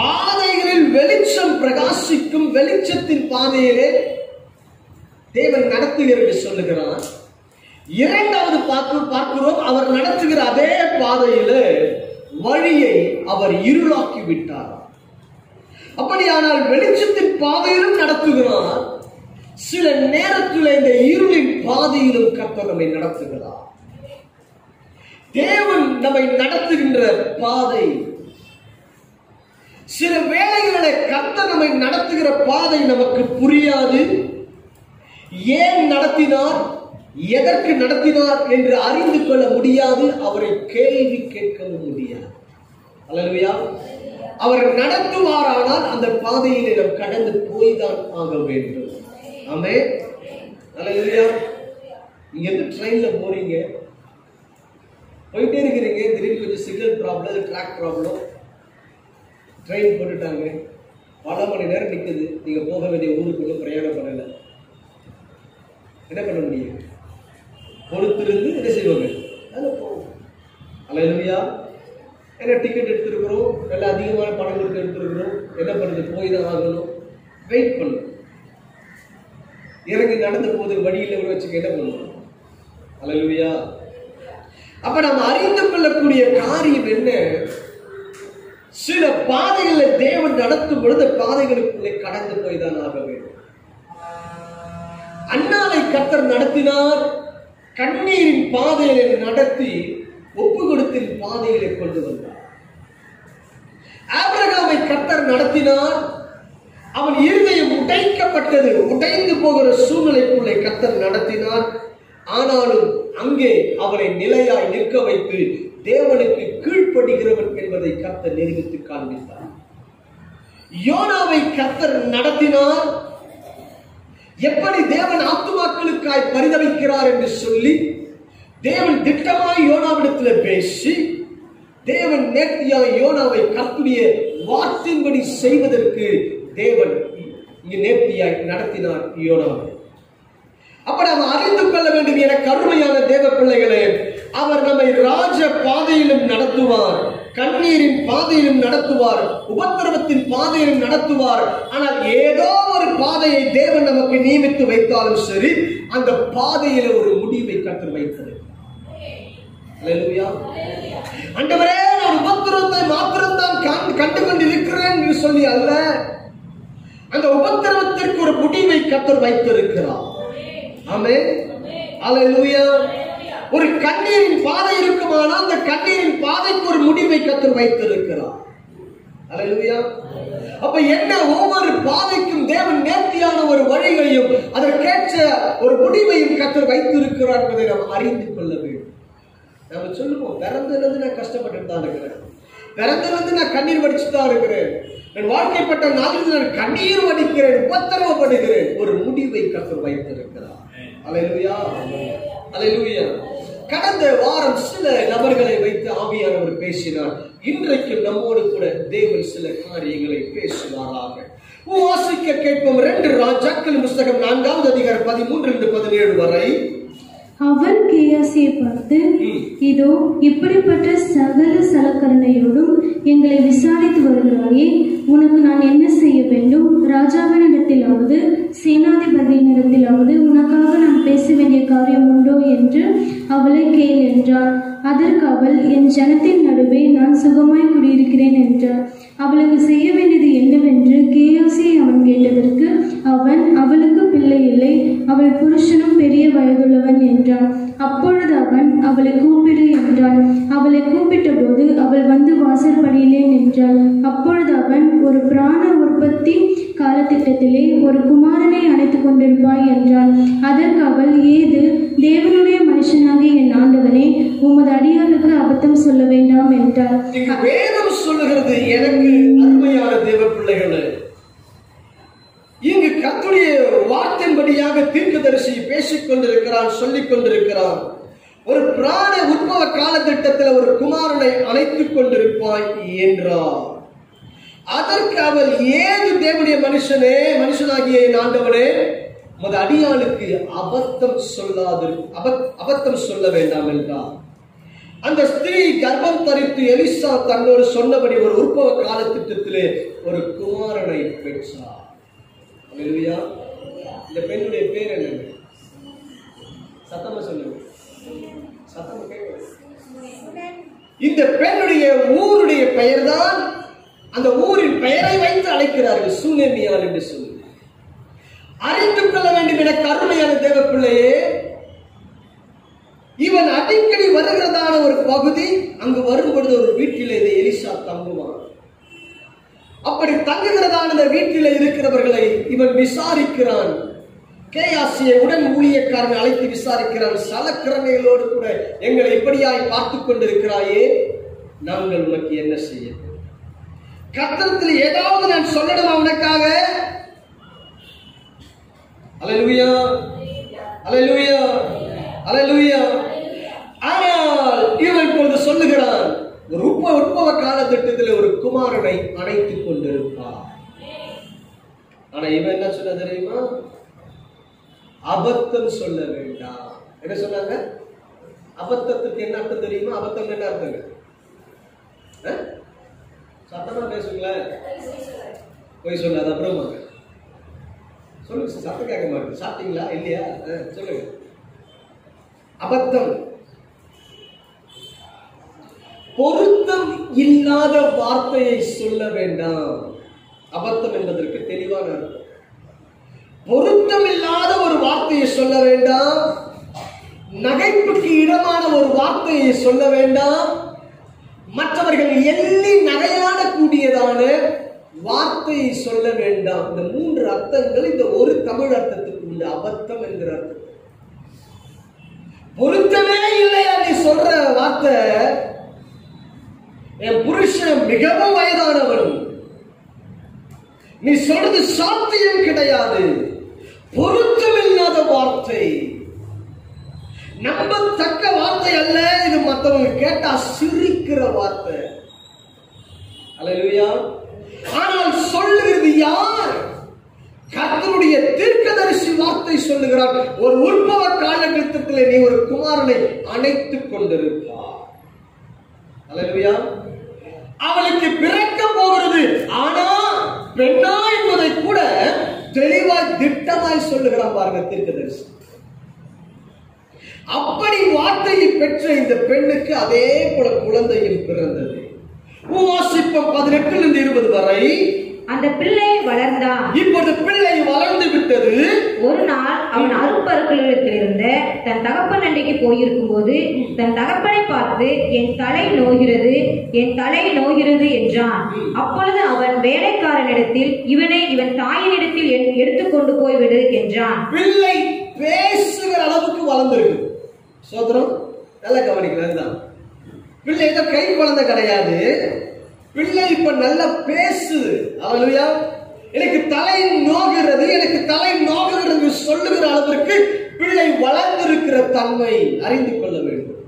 பாதைகளில் வெளிச்சம் பிரகாசிக்கும். வெளிச்சத்தின் பாதையிலே தேவன் நடத்துகிறார் என்று சொல்லுகிறார். இரண்டாவது பார்க்கிறோம், அவர் நடத்துகிற அதே பாதையிலே வழியை அவர் இருளாக்கி விட்டார். அப்படியானால் வெளிச்சத்தின் பாதையிலும் நடத்துகிறார், சில நேரத்தில் இந்த இருளின் பாதையிலும் கர்த்தர் நம்மை நடத்துகிறார். தேவன் நம்மை நடத்துகின்ற பாதை, சில வேளைகளில் கர்த்தர் நம்மை நடத்துகிற பாதை நமக்கு புரியாது. ஏன் நடத்தினார், எதற்கு நடத்தினார் என்று அறிந்து கொள்ள முடியாது. அவரை கேள்வி கேட்கவும் முடியாது. அல்லேலூயா. அவர் நடத்துவாரானால் அந்த பாதையிலே நாம் கடந்து போய்தான் ஆக வேண்டும். ஆமென். அல்லேலூயா. நீங்க எந்த ட்ரெயின்ல போறீங்க, போயிட்டே இருக்கிறீங்க, திடீர்னு கொஞ்சம் signal problem, track problem, train போட்டுட்டாங்க, பல மணி நேரம் நிற்குது, நீங்க போக வேண்டிய ஊருக்குள்ள பிரயாணம் பண்ணல, என்ன பண்ண முடியும்? பொறுத்திருந்து என்ன செய்வாங்க, அதில் போவோம். அல்லேலூயா. ஏன்னா டிக்கெட் எடுத்துருக்கிறோம், நல்ல அதிகமான பணம் கொடுத்து எடுத்துருக்கிறோம், என்ன பண்ணுறது, போய் தான் ஆகணும், வெயிட் பண்ணணும். இறங்கி நடந்து போது வழியில் கூட வச்சுக்க என்ன பண்ணுவோம். அல்லேலூயா. அப்ப நம்ம அறிந்து கொள்ளக்கூடிய காரியம் என்ன, சில பாதைகளை தேவன் நடத்தும் பொழுது பாதைகளுக்குள்ளே கடந்து போய் தான் ஆக வேண்டும். அன்னாலை கர்த்தர் நடத்தினார், கண்ணீரின் பாதைகளை நடத்தி ஒப்பு கொடுத்தின் பாதைகளை கொண்டு வந்தார். ஆபிரகாமை கர்த்தர் நடத்தினார், அவன் இருதயம் உடைக்கப்பட்டது, உடைந்து போகிற சூழ்நிலைக்குள்ளே கர்த்தர் நடத்தினார். ஆனாலும் அங்கே அவனை நிலையாய் நிற்க வைத்து தேவனுக்கு கீழ்ப்படுகிறவன் என்பதை கர்த்தர் நிரூபித்து காண்பித்தார். யோனாவை கர்த்தர் நடத்தினார், எப்படி தேவன் ஆத்துமாக்களுக்காய் பரிதவிக்கிறார் என்று சொல்லி தேவன் திட்டமாய் யோனாவிடத்தில் பேசி தேவன் நேர்த்தியாய் யோனாவை கர்த்தருடைய வார்த்தையின்படி செய்வதற்கு தேவன் இங்கு நேர்த்தியாய் நடத்தினார் யோனாவை. அப்படி நாம் அறிந்து கொள்ள வேண்டும் என கருணையான தேவ பிள்ளைகளே, அவர் நம்மை ராஜ பாதையிலும் நடத்துவார், கண்ணீரின் பாதையிலும் நடத்துவார், உபத்திரவத்தின் பாதையிலும் நடத்துவார். ஆனால் ஏதோ ஒரு பாதையை தேவன் நமக்கு நியமித்து வைத்தாலும் சரி, அந்த பாதையில ஒரு முடிவை கர்த்தர் வைத்தது. ஆண்டவரே, நான் உபத்திரவத்தை மாத்திரம்தான் கண்டு கொண்டிருக்கிறேன் என்று சொல்லி அல்ல, அந்த உபத்திரவத்திற்கு ஒரு முடிவை கர்த்தர் வைத்திருக்கிறார். ஆமென், அல்லேலூயா. ஒரு கண்ணீரின் பாதை இருக்குமானால் அந்த கண்ணீரின் பாதைக்கு ஒரு முடிவை கர்த்தர் வைத்திருக்கிறார். அல்லேலூயா. அப்ப என்ன, ஒவ்வொரு பாதைக்கும் தேவன் நேர்த்தியான ஒரு வழிகளையும் அதற்கேற்ற ஒரு முடிவையும் கர்த்தர் வைத்திருக்கிறார் என்பதை நாம் அறிந்து கொள்ள வேண்டும். நம்ம சொல்லுவோம், பிறந்ததிலிருந்து நான் கஷ்டப்பட்டு தான் இருக்கிறேன், பிறந்ததிலிருந்து நான் கண்ணீர் வடிச்சுட்டு தான் இருக்கிறேன், என் வாழ்க்கைப்பட்ட நாளில் நான் கண்ணீர் வடிக்கிறேன், உபத்திரவப்படுகிறேன். ஒரு முடிவை கர்த்தர் வைத்திருக்கிறார். அல்லேலூயா, அல்லேலூயா. கடந்த வாரம் சில நபர்களை வைத்து ஆவியானவர் பேசினார். இன்றைக்கு நம்மோடு கூட தேவன் சில காரியங்களை பேசுவாராக. வாசிக்க கேட்போம் 2 ராஜாக்கள் புஸ்தகம் 4ஆம் அதிகாரம் 13-17 வரை. அவன் கேயாசியை பார்த்து, இதோ இப்படிப்பட்ட சகல சலக்கரணையோடும் எங்களை விசாரித்து வருகிறாயே, உனக்கு நான் என்ன செய்ய வேண்டும்? ராஜாவினிடத்திலாவது சேனாதிபதியினிடத்திலாவது உனக்காக நான் பேச வேண்டிய காரியம் உண்டோ என்று அவளை கேள் என்றார். அதற்கு அவள், என் ஜனத்தின் நடுவே நான் சுகமாய் குடியிருக்கிறேன் என்றார். அவளுக்கு செய்ய வேண்டியது என்னவென்று கேயாசியை அவன் கேட்டதற்கு அவன், அவளுக்கு பிள்ளை இல்லை, அவள் புருஷனும் பெரிய வயதுள்ளவன் என்றான். அப்பொழுது அவன், அவளை கூப்பிடு என்றான். அவளை கூப்பிட்ட போது அவள் வந்து வாசற்படியிலே நின்றாள். அப்பொழுது அவன், ஒரு பிராண உற்பத்தி காலத்திட்டத்திலே ஒரு குமாரனை அணைத்துக் கொண்டிருப்பாய் என்றான். அதற்கு அவள், ஏது? தேவனுடைய மனுஷனாகிய என் ஆண்டவனே, உமது அடியாருக்கு அபத்தம் சொல்ல வேண்டாம் என்றார். வேதம் சொல்லுகிறது, எனக்கு அருமையான தேவ பிள்ளைகளே, இங்கு கர்த்தருடைய வார்த்தையின்படியாக தீர்க்கதரிசி பேசிக் கொண்டிருக்கிறான், சொல்லிக் கொண்டிருக்கிறான். ஒரு பிராண உற்பவ காலத்திட்டத்தில் ஒரு குமாரனை அணைத்துக் கொண்டிருப்பாய் என்றார். அதற்கு அவள், ஏது தேவனுடைய மனுஷனே, மனுஷனாகிய என் ஆண்டவனே, உமது அடியாளுக்கு அபத்தம் சொல்ல வேண்டாம் என்றார். அந்த ஸ்திரீ கர்ப்பம் தரித்து எலிசா தன்னோடு சொன்னபடி ஒரு உற்பவ காலத்திட்டத்திலே ஒரு குமாரனை பெற்றார். அல்லேலூயா. இந்த பெண்ணுடைய பேர் என்ன? சத்தமா சொல்லுங்க, சத்தமா கேட்க. இந்த பெண்ணுடைய ஊருடைய பெயர் தான், அந்த ஊரின் பெயரை வைத்து அழைக்கிறார்கள், சூனேமியாள் என்று சொல்லி. அறிந்து கொள்ள வேண்டும் என கருணையான தேவ பிள்ளையே, இவன் அடிக்கடி வருகிறதான ஒரு பகுதி. அங்கு வரும்பொழுது ஒரு வீட்டிலே இந்த எலிசா தங்குவான். அப்படி தங்குகிறதான அந்த வீட்டில் இருக்கிறவர்களை இவன் விசாரிக்கிறான். கேயாசியை உடன் ஊழியக்காரன் அழைத்து விசாரிக்கிறான். சலக்கிரமைகளோடு கூட எங்களை இப்படியாய் பார்த்துக் கொண்டிருக்கிறாயே, நாங்கள் உனக்கு என்ன செய்ய? கர்த்தரிடத்தில் ஏதாவது நான் சொல்லணுமா உனக்காக? அல்லேலூயா, அல்லேலூயா, அல்லேலூயா. ஆனால் இவன் இப்பொழுது சொல்லுகிறான், ஒரு உற்பவ காலத்திட்டத்தில் ஒரு குமாரனை அணைத்துக் கொண்டிருப்பார். ஆனா இவன் என்ன சொன்ன தெரியுமா? அபத்தம் சொல்ல வேண்டாம். என்ன சொன்னாங்க? அபத்தத்துக்கு என்ன அர்த்தம் தெரியுமா? அபத்தம் என்ன அர்த்தங்க? சத்தமா பேசுங்களேன். போய் சொல்லாத அப்புறம் சொல்லுங்க, சத்தம் கேட்க மாட்டேன். சாப்பிட்டீங்களா இல்லையா? சொல்லுங்க. அபத்தம், பொருத்தம் இல்லாத வார்த்தையை சொல்ல வேண்டாம். அபத்தம் என்பதற்கு தெளிவான அர்த்தம். பொருத்தம் இல்லாத ஒரு வார்த்தையை சொல்ல வேண்டாம். நகைப்புக்கு இடமான ஒரு வார்த்தையை சொல்ல வேண்டாம். மற்றவர்கள் எள்ளி நகையாட கூடியதான வார்த்தையை சொல்ல வேண்டாம். இந்த 3 அர்த்தங்கள் இந்த ஒரு தமிழ் அர்த்தத்துக்கு உண்டு. அபத்தம் என்கிற அர்த்தம். பொருத்தமே இல்லையா நீ சொல்ற வார்த்தை? என் புருஷன் மிகவும் வயதானவன், நீ சொல்றது சாத்தியம் கிடையாது. பொருத்தமில்லாத வார்த்தை, நம்பத்தக்க வார்த்தை அல்ல இது. மற்றவங்க கேட்டா சிரிக்கிற வார்த்தை. அல்லேலூயா. ஆனால் சொல்லுகிறது யார்? கர்த்தருடைய தீர்க்கதரிசி வார்த்தை சொல்லுகிறார். ஒரு உற்பவ காலகட்டத்தில் நீ ஒரு குமாரனை அணைத்துக் கொண்டிருப்பார். அல்லேலூயா. அவளுக்கு பிறக்க போகிறது. ஆனா பெண்ணா என்பதை கூட தெளிவாய் திட்டமாய் சொல்லுகிறான் பாருங்க தீர்க்கதரிசி. அப்படி வார்த்தையை பெற்ற இந்த பெண்ணுக்கு அதே போல குழந்தையும் பிறந்தது. வாசிப்போம் 18-20 வரை. அந்த பிள்ளை வளர்ந்தான். இப்பொழுது பிள்ளை வளர்ந்து விட்டது. ஒரு நாள் அவன் அருப்பருக்களிடத்தில் இருந்த தன் தகப்பன் அண்டைக்கு போயிருக்கும் போது தன் தகப்பனை பார்த்து, என் தலை நோகிறது, என் தலை நோகிறது என்றான். அப்பொழுது அவன் வேலைக்காரனிடத்தில், இவனை இவன் தாயினிடத்தில் எடுத்துக்கொண்டு போய்விடு என்றான். பிள்ளை பேசுகிற அளவுக்கு வளர்ந்திருக்கு. சோதரம் நல்லா கவனிக்கிறது. பிள்ளை ஏதோ கை குழந்தை கிடையாது. பிள்ளை இப்ப நல்லா பேசுது. அல்லேலூயா. எனக்கு தலை நோகிறது, எனக்கு தலை நோகிறது சொல்லுகிற அளவிற்கு பிள்ளை வளர்ந்திருக்கிற தன்மை அறிந்து கொள்ள வேண்டும்.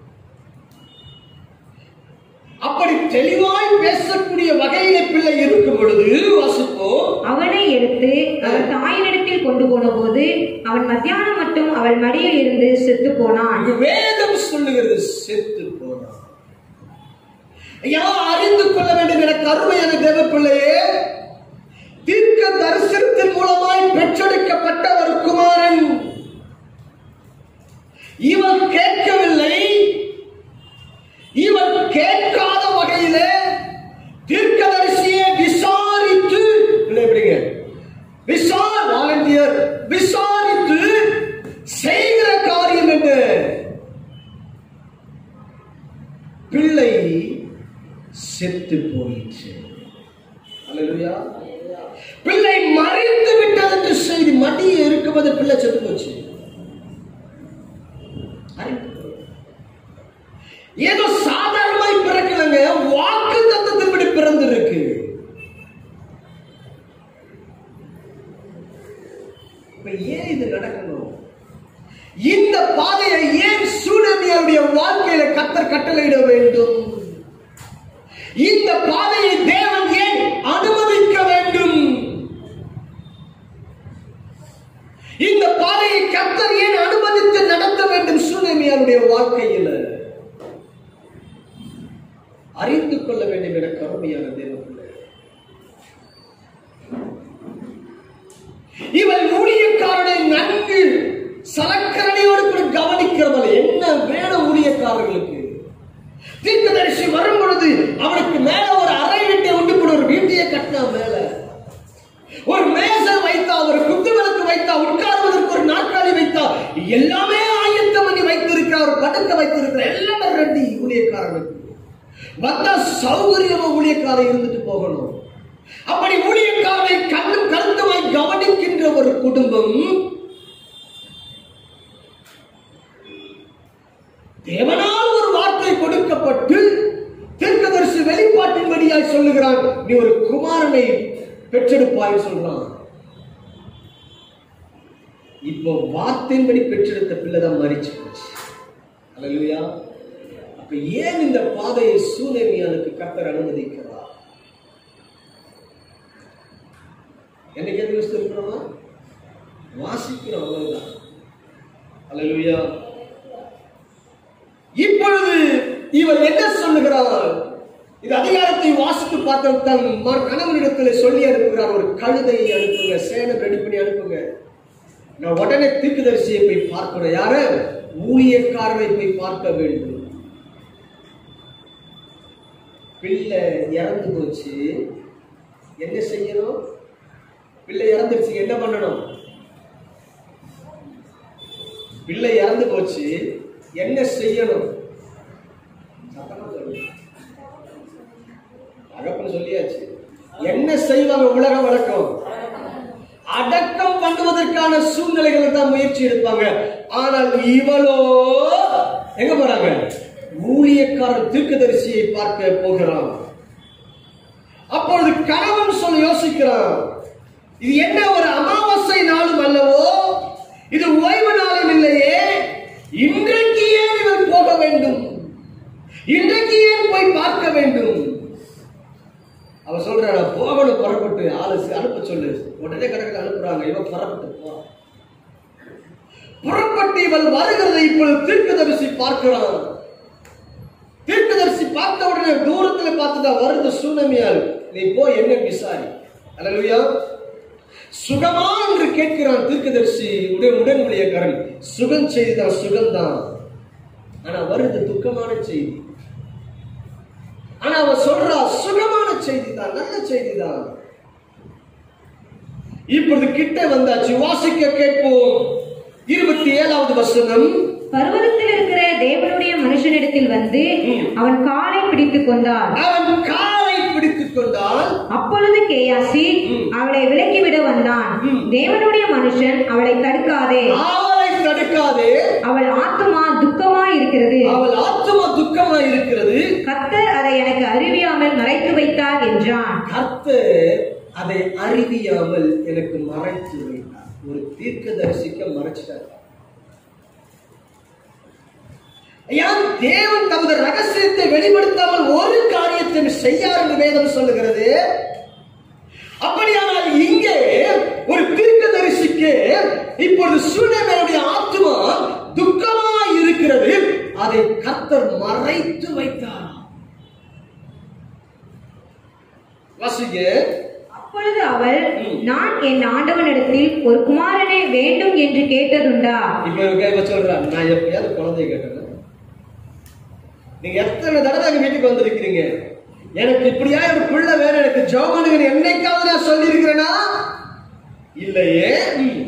அப்படி தெளிவாய் பேசக்கூடிய வகையில பிள்ளை இருக்கும் பொழுது வாசிப்போம். அவனை எடுத்து அவன் தாயினிடத்தில் கொண்டு போன போது அவன் மத்தியானம் மட்டும் அவள் மடியில் இருந்து செத்து போனான். வேதம் சொல்லுகிறது செத்து போனான். அறிந்து கொள்ள வேண்டும் என கருமையான தேவ பிள்ளையே, தீர்க்க தரிசனத்தின் மூலமாய் பெற்றெடுக்கப்பட்ட ஒரு குமாரன். இவன் கேட்கவில்லை, இவன் கேட்காத வகையிலே தீர்க்கதரிசியை விசாரித்து விசாரித்து செய்கிற காரியம் என்ன? பிள்ளை செத்து போயிற்று. அல்லேலூயா. பிள்ளை மறைந்து விட்டது என்று செய்தி. மடியே இருக்கும்போது பிள்ளை செத்து போச்சு. ஏதோ சாதாரணமாய் பிறக்கலங்க, வாக்கு தத்தத்தின்படி பிறந்திருக்கு. ஏன் இது நடக்கணும்? இந்த பாதையை ஏன் சூனமியாருடைய வாழ்க்கையில கர்த்தர் கட்டளையிட வேண்டும்? இந்த பாதையை தேவன் ஏன் அனுமதிக்க வேண்டும்? இந்த பாதையை கர்த்தர் ஏன் அனுமதித்து நடத்த வேண்டும் சூனமியாருடைய வாழ்க்கையில்? அறிந்து கொள்ள வேண்டும் என கருமையான தேவன். இவள் ஊழியக்காரனை நன்கு சலக்கரணையோடு கூட கவனிக்கிறவள். என்ன வேணும் ஊழியக்காரர்களுக்கு? தீர்க்கதரிசி வரும் பொழுது அவனுக்கு மேல ஒரு அறை வீட்டை உண்டு கூட ஒரு வீட்டையே கட்டினா, மேல ஒரு மேசை வைத்தா, ஒரு குத்து விளக்கு வைத்தா, உட்கார்வதற்கு ஒரு நாற்காலி வைத்தா, எல்லாமே ஆயத்தம் பண்ணி வைத்திருக்கிறார். ஒரு படுக்க வைத்திருக்கிறார். எல்லாமே ரெடி. ஊழியக்காரனுக்கு வந்தா சௌகரியமா ஊழியக்காரன் இருந்துட்டு போகணும். அப்படி ஊழியக்காரனை கண்ணும் கருத்துமாய் கவனிக்கின்ற ஒரு குடும்பம் தேவனால் ஒரு வார்த்தை கொடுக்கப்பட்டு தீர்க்கதரிசி வெளிப்பாட்டின்படியாய் சொல்லுகிறான், நீ ஒரு குமாரனை பெற்றெடுப்பாய் சொல்றான். இப்போ வார்த்தையின்படி பெற்றெடுத்த பிள்ளைதான் மரிச்சு போச்சு. அல்லேலூயா. அப்ப ஏன் இந்த பாதையை சூனேமியானுக்கு கர்த்தர் அனுமதிக்கிறார்? என்னைக்கு யோசித்து இருக்கிறோமா? வாசிக்கிறோம், அவ்வளவுதான். அல்லேலூயா. இப்பொழுது இவர் என்ன சொல்லுகிறார்? இது அதிகாரத்தை வாசித்து பார்த்த தன் கணவனிடத்தில் சொல்லி அனுப்புகிறார், ஒரு கழுதையை அனுப்புங்க, சேனை ரெடி பண்ணி அனுப்புங்க. நான் உடனே தீர்க்கதரிசியை போய் பார்க்கிறேன். யார? ஊழியக்காரனை போய் பார்க்க வேண்டும். பிள்ளை இறந்து போச்சு, என்ன செய்யணும்? பிள்ளை இறந்துருச்சு, என்ன பண்ணணும்? பிள்ளை இறந்து போச்சு, என்ன செய்யணும்? தகப்பன் சொல்லியாச்சு. என்ன செய்வாங்க? உலக வழக்கம் அடக்கம் பண்ணுவதற்கான சூழ்நிலைகளை தான் முயற்சி எடுப்பாங்க. ஆனால் இவளோ எங்க போறாங்க? ஊழியக்காரர் தீர்க்கதரிசியை பார்க்க போகிறான். அப்பொழுது கணவன் சொல்ல யோசிக்கிறான், இது என்ன ஒரு அமாவாசை நாளும் அல்லவோ, இது ஓய்வு நாளும் இல்லையே, இன்றைக்கு ஏன் இவன் போக வேண்டும்? இன்றைக்கு ஏன் போய் பார்க்க வேண்டும்? அவ சொல்ற, போகணும், புறப்பட்டு ஆளு அனுப்ப சொல்லு. உடனே கணக்கு அனுப்புறாங்க. இவன் புறப்பட்டு போறான். புறப்பட்டு இவள் வருகிறதை இப்பொழுது தீர்க்கதரிசி பார்க்கிறான். தீர்க்கதரிசி பார்த்த உடனே தூரத்துல பார்த்துதான் வருது சுனமியால், நீ போய் என்ன விசாரி. அல்லேலூயா. சுகமா என்று கேட்கிறான் தீர்க்கதரிசி உடன்படிக்கைக்காரன். சுகம் செய்திதான், சுகம்தான். ஆனா வருது துக்கமான செய்தி. ஆனா அவன் சொல்றா சுகமான செய்தி தான், நல்ல செய்தி தான். இப்பொழுது கிட்ட வந்தாச்சு, வாசிக்க கேட்போம். 27வது வசனம். பர்வதத்தில் இருக்கிற தேவனுடைய மனுஷனிடத்தில் வந்து அவன் காலை பிடித்துக் கொண்டான். அவன் காலை பிடித்துக் கொண்டான். அப்பொழுது கேயாசி அவளை விலக்கிவிட வந்தான். தேவனுடைய மனுஷன் அவளை தடுக்காதே, அவளை தடுக்காதே, அவள் ஆத்துமா துக்கமாய் இருக்கிறது, அவள் ஆத்துமா துக்கமாய் இருக்கிறது, கர்த்தர் அதை எனக்கு அறிவியாமல் மறைத்து வைத்தார் என்றான். கர்த்தர் அதை அறிவியாமல் எனக்கு மறைத்து வைத்தார். ஒரு தீர்க்கதரிசிக்க மறைச்சிட்டார். தேவன் தமது ரகசியத்தை வெளிப்படுத்தாமல் ஒரு காரியத்தை செய்யார் என்று வேதம் சொல்லுகிறது. அப்படியானால் இங்கே ஒரு தீர்க்கதரிசிக்கு இப்பொழுது சூனேமியாருடைய ஆத்துமா துக்கமாய் இருக்கிறது, அதை கர்த்தர் மறைத்து வைத்தார். வாசிங்க. அப்பொழுது அவள், நான் என் ஆண்டவனிடத்தில் ஒரு குமாரனை வேண்டும் என்று கேட்டதுண்டா? இப்ப சொல்றான், நான் எப்பயாவது குழந்தை கேட்டேன். நீங்க எத்தனை தடவை எங்க வீட்டுக்கு வந்திருக்கிறீங்க, எனக்கு இப்படியா ஒரு பிள்ளை வேற, எனக்கு ஜெபம் என்னைக்காவது நான் சொல்லி இருக்கிறேனா? இல்லையே.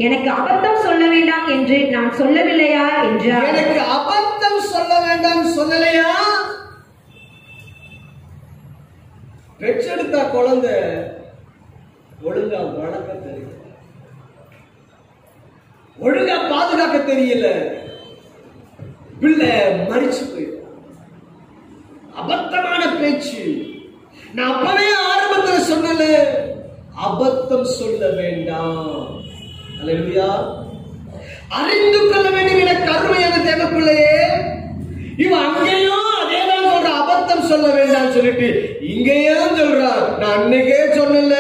எனக்கு அபத்தம் சொல்ல வேண்டாம் என்று நான் சொல்லவில்லையா என்றார். எனக்கு அபத்தம் சொல்ல வேண்டாம் சொல்லலையா? பெற்றெடுத்த குழந்தை ஒழுங்கா வளர்க்க தெரியல, ஒழுங்கா பாதுகாக்க தெரியல, பிள்ளை மறிச்சு போயிடும். அபத்தமான பேச்சு. நான் அப்பவே ஆரம்பத்தில் சொன்னல, அபத்தம் சொல்ல வேண்டாம். அல்லேலூயா. அறிந்து கொள்ள வேண்டும் என கருமையான தேவ பிள்ளையே. இவன் அங்கேயும் அதேதான் சொல்ற, அபத்தம் சொல்ல வேண்டாம் சொல்லிட்டு இங்கேயும் சொல்றான், நான் அன்னைக்கே சொல்லல,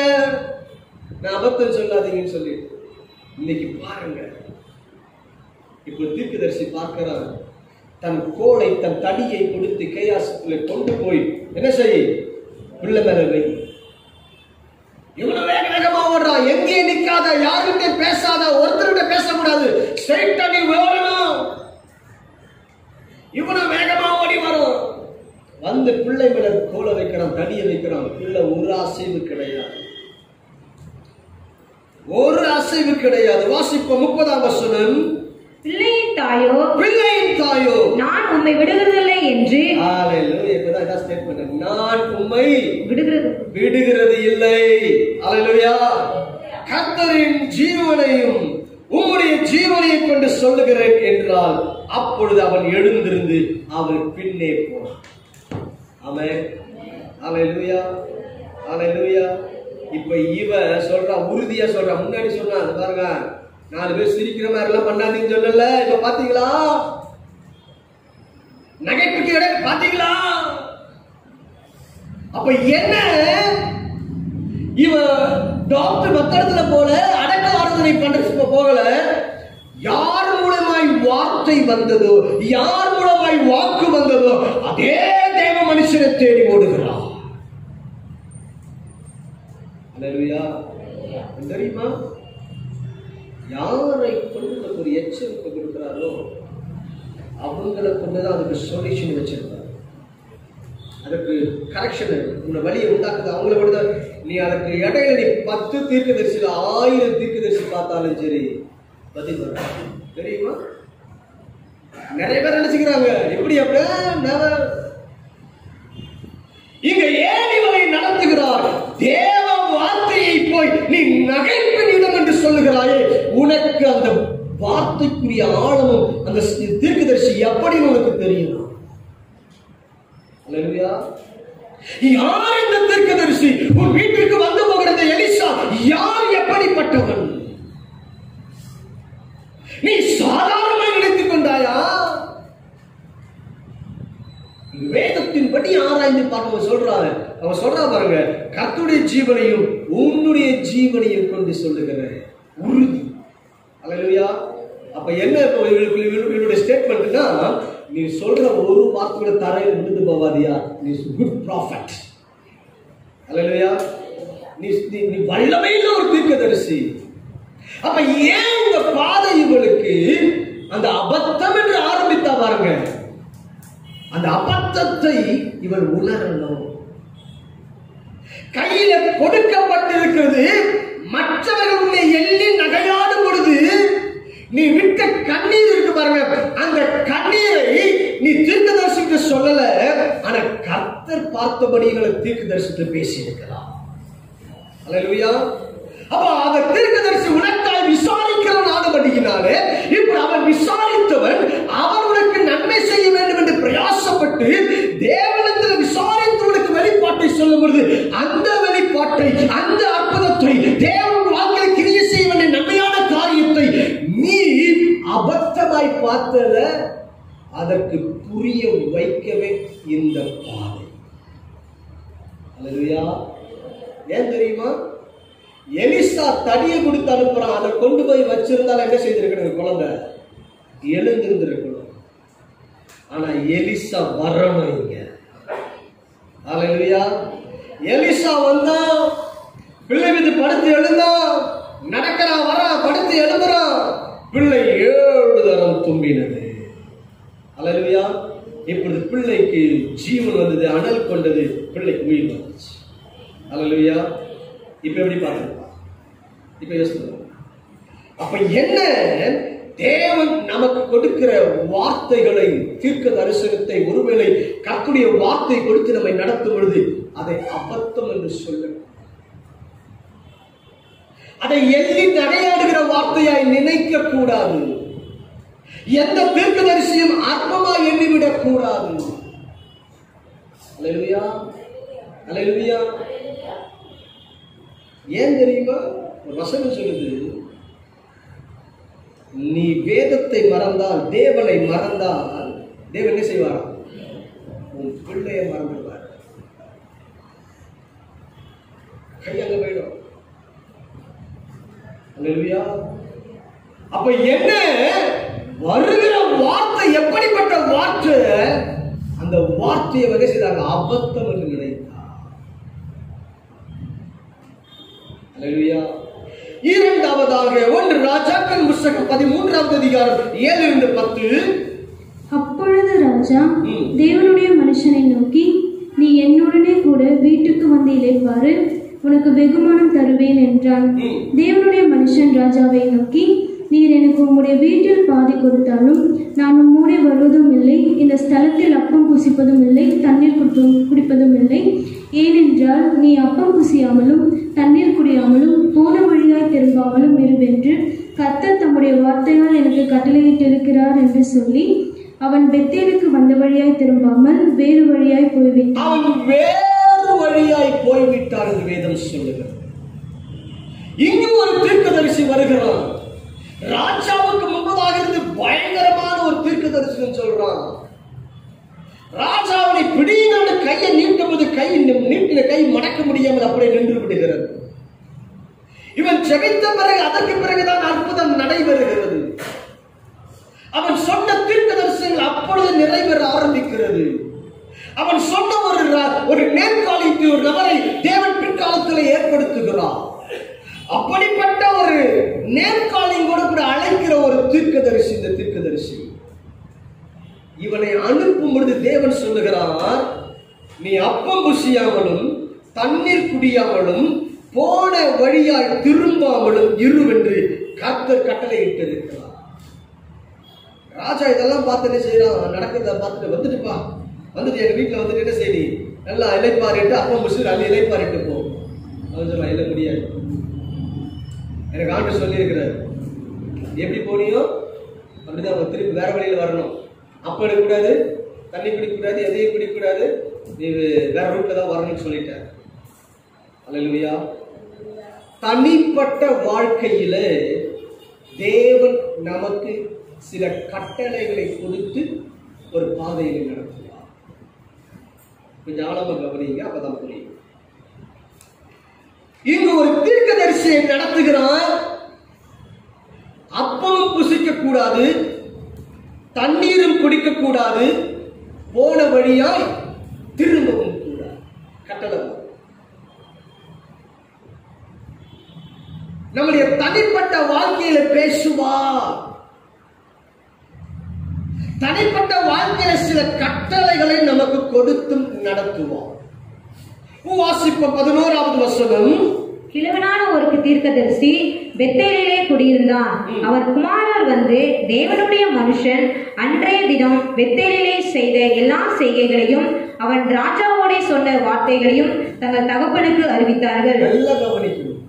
நான் அபத்தம் சொல்லாதீங்கன்னு சொல்லிட்டு. இன்னைக்கு பாருங்க, இப்ப தீர்க்கதரிசி பார்க்கிறான், தன் கோலை தன் தடியை கொடுத்து கேயாசுக்குள்ளே கொண்டு போய் என்ன செய்ய, பிள்ளை மேல வை. இவனும் வேக வேகமா ஓடுறான், எங்கே நிக்காத, யாருகிட்ட பேசாத, ஒருத்தருகிட்ட பேசக்கூடாது, ஸ்ட்ரைட்டா நீ ஓடணும். இவனும் வேகமா ஓடி வரும், வந்து பிள்ளை மேல கோலை வைக்கிறான், தடியை வைக்கிறான். பிள்ளை ஒரு அசைவு கிடையாது, ஒரு அசைவு கிடையாது. வாசிப்போம் 30ஆம் வசனம். பிள்ளையின் தாயோ நான் உம்மை விடுகிறதில்லை என்று. இப்பதான் ஸ்டேட்மெண்ட், நான் உம்மை விடுகிறது இல்லை. அல்லேலூயா. கர்த்தரின் ஜீவனையும் உம்முடைய ஜீவனையும் கொண்டு சொல்லுகிறேன் என்றால், அப்பொழுது அவன் எழுந்திருந்து அவர் பின்னே போனான். ஆமென். அல்லேலூயா, அல்லேலூயா. இப்ப இவ சொல்றா, உறுதியா சொல்றா. முன்னாடி சொன்னா பாருங்க, 4 பேர் சிரிக்கிற மாதிரி எல்லாம் பண்ணாதீங்கன்னு சொல்லல. இப்ப பாத்தீங்களா, நகைப்புக்கு பாத்தீங்களா? அப்ப என்ன, இவ டாக்டர் மத்தளத்துல போல அடக்க ஆராதனை பண்ற போகல. யார் மூலமாய் வார்த்தை வந்ததோ, யார் மூலமாய் வாக்கு வந்ததோ, அதே தேவ மனுஷனை தேடி ஓடுகிறார். அல்லேலூயா. தெரியுமா, யாரை கொண்டு ஒரு எச்சரிக்கை கொடுக்கிறாரோ அவங்களை கொண்டுதான் அதுக்கு சொல்யூஷன் வச்சிருக்காரு, அதுக்கு கரெக்ஷன், உன்னை வழியை உண்டாக்குது. அவங்கள விட நீ அதுக்கு இடையில நீ 10 தீர்க்கதரிசியில 1000 தீர்க்கதரிசி பார்த்தாலும் சரி பதில் வர. தெரியுமா, நிறைய பேர் நினைச்சுக்கிறாங்க எப்படி அப்படி. இங்க ஏன் இவனை நடத்துகிறார்? தேவ வார்த்தையை போய் நீ நகைப்பின் இடம் என்று சொல்லுகிறாயே, உனக்கு அந்த வார்த்தைக்குரிய ஆழமும் அந்த தீர்க்கதரிசி எப்படி உனக்கு தெரியும்? அல்லேலூயா. யார் இந்த தீர்க்கதரிசி? உன் வீட்டிற்கு வந்து போகிறது எலிசா யார், எப்படிப்பட்டவன்? நீ சாதாரணமாக நினைத்துக் கொண்டாயா? வேதத்தின்படி ஆராய்ந்து பார்க்க சொல்றாரு. அவன் சொல்றா பாருங்க, கர்த்தருடைய ஜீவனையும் உன்னுடைய ஜீவனையும் கொண்டு சொல்லுகிற உறுதி. அல்லேலூயா. அப்ப என்ன என்னுடைய ஸ்டேட்மெண்ட்னா, நீ சொல்ற ஒரு வார்த்தையோட தரையில் விழுந்து போவாதியா, நீ குட் ப்ராஃபட். அல்லேலூயா. நீ வல்லமையில ஒரு தீர்க்கதரிசி. அப்ப ஏன் இந்த பாதை இவளுக்கு அந்த அபத்தம் என்று ஆரம்பித்தா பாருங்க, அந்த அபத்தத்தை இவள் உணரணும். கையில கொடுக்கப்பட்டிருக்கிறது, மற்றவர்கள் உன்னை எள்ளி நகையாடும் பொழுது நீ விட்ட கண்ணீர் இருக்கு பாருங்க, அந்த கண்ணீரை நீ தீர்க்கதரிசிக்கு சொல்லல, ஆனா கர்த்தர் பார்த்தபடி தீர்க்கதரிசிக்கு பேசி இருக்கலாம். அல்லேலூயா. அப்ப அந்த தீர்க்கதரிசி உனக்காய் விசாரிக்கிறவன் ஆனபடியினாலே இப்ப அவன் விசாரித்தவன் அவன் உனக்கு நன்மை செய்ய வேண்டும் என்று பிரயாசப்பட்டு தேவனிடத்தில் விசாரித்து உனக்கு வெளிப்பாட்டை சொல்லும் பொழுது அந்த வெளிப்பாட்டை, அந்த அற்புதத்தை, தேவன் வாழ்க்கையில் கிரியை செய்ய வேண்டிய நன்மையான காரியத்தை நீ அபத்தமாய் பார்த்தல, அதற்கு புரிய வைக்கவே இந்த பாதை. அல்லேலூயா. ஏன் தெரியுமா? எலிசா தடியை கொடுத்து அனுப்புறான், அதை கொண்டு போய் வச்சிருந்தாலும் என்ன செய்திருக்கணும்? குழந்தை எழுந்திருந்திருக்கணும். ஆனா எலிசா வரணும் இங்க. அல்லேலூயா. எலிசா வந்தா, பிள்ளை மீது படுத்து எழுந்தான், நடக்கிறான், வரான், படுத்து எழுதுறான், பிள்ளை 7 தரம் தும்பினது. அல்லேலூயா. இப்பொழுது பிள்ளைக்கு ஜீவன் வந்தது, அனல் கொண்டது, பிள்ளைக்கு உயிர் வந்துச்சு. அல்லேலூயா. இப்ப எப்படி பாருங்க, இப்ப யோசிச்சு. அப்ப என்ன, தேவன் நமக்கு கொடுக்கிற வார்த்தைகளை, தீர்க்க தரிசனத்தை, ஒருவேளை கர்த்தருடைய வார்த்தை கொடுத்து நம்மை நடத்தும் பொழுது அதை அபத்தம் என்று சொல்ல, அதை எள்ளி நகையாடுகிற வார்த்தையாய் நினைக்க கூடாது. எந்த தீர்க்கதரிசியும் அற்பமாய் எண்ணிவிடக் கூடாது. அல்லேலூயா. அல்லேலூயா. ஏன் தெரியுமா? ஒரு வசனம் சொல்லுது, நீ வேதத்தை மறந்தால், தேவனை மறந்தால் தேவன் என்ன செய்வார்? உன் பிள்ளையை மறந்துடுவார். கையங்க போயிடும். அல்லேலூயா. அப்ப என்ன, வருகிற வார்த்தை எப்படிப்பட்ட வார்த்தை, அந்த வார்த்தையை வகை செய்தாங்க அபத்தம் என்று நினைத்தார். அல்லேலூயா. இரண்டாவதாக 1 ராஜாக்கள் புத்தகம் 13ஆம் அதிகாரம் 7-10. அப்பொழுது ராஜா தேவனுடைய மனுஷனை நோக்கி, நீ என்னுடனே கூட வீட்டுக்கு வந்து இளைப்பாரு, உனக்கு வெகுமானம் தருவேன் என்றான். தேவனுடைய மனுஷன் ராஜாவை நோக்கி, நீர் எனக்கு உம்முடைய வீட்டில் பாதி கொடுத்தாலும் நான் உம்மோடே வருவதும் இல்லை, இந்த ஸ்தலத்தில் அப்பம் புசிப்பதும் இல்லை, தண்ணீர் குடிப்பதும் இல்லை. ஏனென்றால் நீ அப்பம் புசியாமலும் தண்ணீர் குடியாமலும் போன வழியாய் திரும்பாமலும் இருவென்று கர்த்தர் தம்முடைய வார்த்தையால் எனக்கு கட்டளையிட்டிருக்கிறார் என்று சொல்லி அவன் பெத்தேலுக்கு வந்த வழியாய் திரும்பாமல் வேறு வழியாய் போய்விட்டான். அவன் வேறு வழியாய் போய்விட்டார் என்று வேதம் சொல்லுகிறது. இங்கு ஒரு தீர்க்கதரிசி வருகிறான். ராஜாவுக்கு முன்பதாக இருந்து பயங்கரமான ஒரு தீர்க்கதரிசனம் சொல்றான். ராஜாவை பிடியினோட கையை நீட்டும்போது நீட்டின கை மடக்க முடியாமல் அப்படியே நின்று விடுகிறது. இவன் ஜெபித்த பிறகு அதற்கு பிறகுதான் அற்புதம் நடைபெறுகிறது. அவன் சொன்ன தீர்க்கதரிசனங்கள் அப்பொழுது நிறைவேற ஆரம்பிக்கிறது. அவன் சொன்ன ஒரு நேர்காலிக்கு ஒரு நபரை தேவன் பிற்காலத்தில் ஏற்படுத்துகிறார். அப்படிப்பட்ட ஒரு நேர்காலிங்கோடு கூட அழைக்கிற ஒரு தீர்க்கதரிசி இந்த தீர்க்கதரிசி. இவனை அனுப்பும் பொழுது தேவன் சொல்லுகிறார், நீ அப்பம் புசியாமலும் தண்ணீர் குடியாமலும் போன வழியாய் திரும்பாமலும் இருவென்று கர்த்தர் கட்டளையிட்டிருக்கிறார். ராஜா இதெல்லாம் பார்த்து என்ன செய்யறான்? நடக்கிறத பார்த்துட்டு வந்துட்டுப்பா, வந்துட்டு எங்க வீட்டுல வந்துட்டு என்ன செய்தி நல்லா இலைப்பாரிட்டு அப்பம் புசி அள்ளி இலைப்பாரிட்டு போ. அவன் சொல்ல, இல்ல முடியாது, எனக்கு ஆண்டு சொல்லி இருக்கிறார், எப்படி போனியோ அப்படிதான் அவங்க திருப்பி வேற வழியில வரணும். அப்ப எடுக்கக்கூடாது, தண்ணி குடிக்கக்கூடாது, எதையும் குடிக்கக்கூடாது, நீ வேற ரூட்ல தான் வரணும்னு சொல்லிட்டார். அல்லேலூயா. தனிப்பட்ட வாழ்க்கையில தேவன் நமக்கு சில கட்டளைகளை கொடுத்து ஒரு பாதையில நடத்துவார். கொஞ்சம் ஆழமா கவனிங்க, அப்பதான் புரியும். இங்கு ஒரு தீர்க்கதரிசியை நடத்துகிறார். அப்பமும் புசிக்க கூடாது, தண்ணீரும் குடிக்க கூடாது, போன வழியாய் திரும்பவும் கூடாது. கட்டளை. நம்முடைய தனிப்பட்ட வாழ்க்கையில பேசுவார். தனிப்பட்ட வாழ்க்கையில சில கட்டளைகளை நமக்கு கொடுத்தும் நடத்துவார். வாசிப்போம் 11வது வசனம். கிழவனான ஒரு தீர்க்கதரிசி பெத்தேலிலே குடியிருந்தான். அவர் குமாரர் வந்து தேவனுடைய மனுஷன் அன்றைய தினம் பெத்தேலிலே செய்த எல்லா செய்கைகளையும் அவன் ராஜாவோட சொன்ன வார்த்தைகளையும் தங்கள் தகப்பனுக்கு அறிவித்தார்கள். நல்லா கவனிக்கணும்.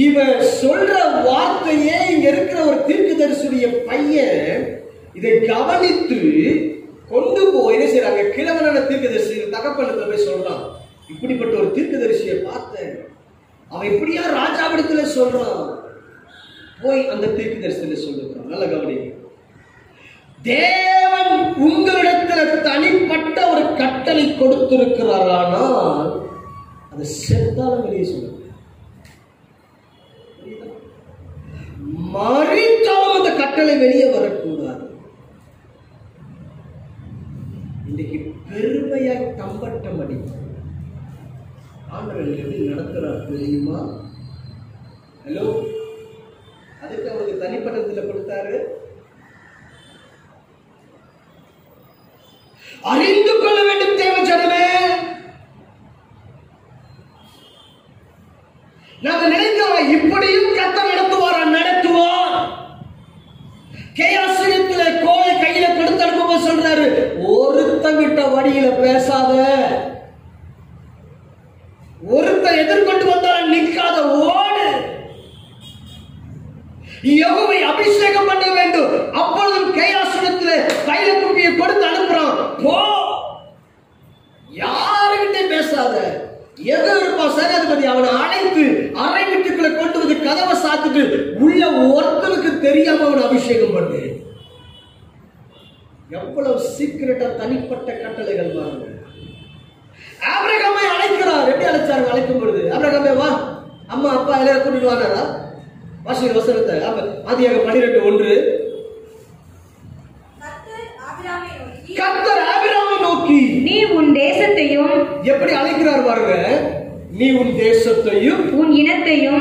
இவன் சொல்ற வார்த்தையே இங்க இருக்கிற ஒரு தீர்க்கதரிசியுடைய பையன் இதை கவனித்து கொண்டு போய் என்ன செய்யறாங்க, கிழவனான தீர்க்கதரிசி தகப்பனுக்கு போய் சொல்றான், இப்படிப்பட்ட ஒரு தீர்க்கதரிசியை பார்த்தேன், அவன் இப்படியா ராஜாவிடத்துல சொல்றான், போய் அந்த தீர்க்கதரிசியில சொல்லுறான். நல்ல கவனிக்க. தேவன் உங்களிடத்துல தனிப்பட்ட ஒரு கட்டளை கொடுத்திருக்கிறாரானால் அது செத்தாலும் வெளியே சொல்லுங்க, மறித்தாலும் அந்த கட்டளை வெளியே வரக்கூடாது. இன்னைக்கு பெருமையாய் தம்பட்டம் அடிக்கும். ஆண்டவர் எப்படி நடத்துறார் தெரியுமா? ஹலோ, அதுக்கு அவருக்கு தனிப்பட்டத்துல கொடுத்தாரு. அறிந்து கொள்ள வேண்டும் தேவ ஜனமே. நாங்க நினைக்கிறோம் இப்படியும் கர்த்தர் நடத்துவாரா? நடத்துவார். கேயாசிரியத்துல கோலை கையில கொடுத்து அனுப்பும்போது சொல்றாரு, ஒருத்தன் விட்ட வழியில பேசாத, ஒருத்தன் எதிர்கொண்டு வந்தாலும் நிற்காத, ஓடு. யெகோவை அபிஷேகம் பண்ண வேண்டும். அப்பொழுதும் கேயாசிரியத்துல தைல குப்பியை கொடுத்து அனுப்புறான், போ, யாருகிட்ட பேசாத. எது இருப்பா சேனாதிபதி அவனை அழைத்து அறை வீட்டுக்குள்ள கொண்டு வந்து கதவை சாத்திட்டு உள்ள ஒருத்தனுக்கு தெரியாம அவனை அபிஷேகம் பண்ணு. எவ்வளவு சீக்கிரட்டா தனிப்பட்ட கட்டளைகள் பாருங்க. ஆபிரகாமை அழைக்கிறார். எப்படி அழைச்சாரு? அழைக்கும் பொழுது ஆபிரகாமே வா, அம்மா அப்பா எல்லாரும் கூட்டிட்டு வானாரா? வாசி வசனத்தை ஆதியாகமம் 12:1. கர்த்தர் ஆபிரகாமை நோக்கி, நீ உன் தேசத்தையும், எப்படி அழைக்கிறார் பாருங்க, நீ உன் தேசத்தையும் உன் இனத்தையும்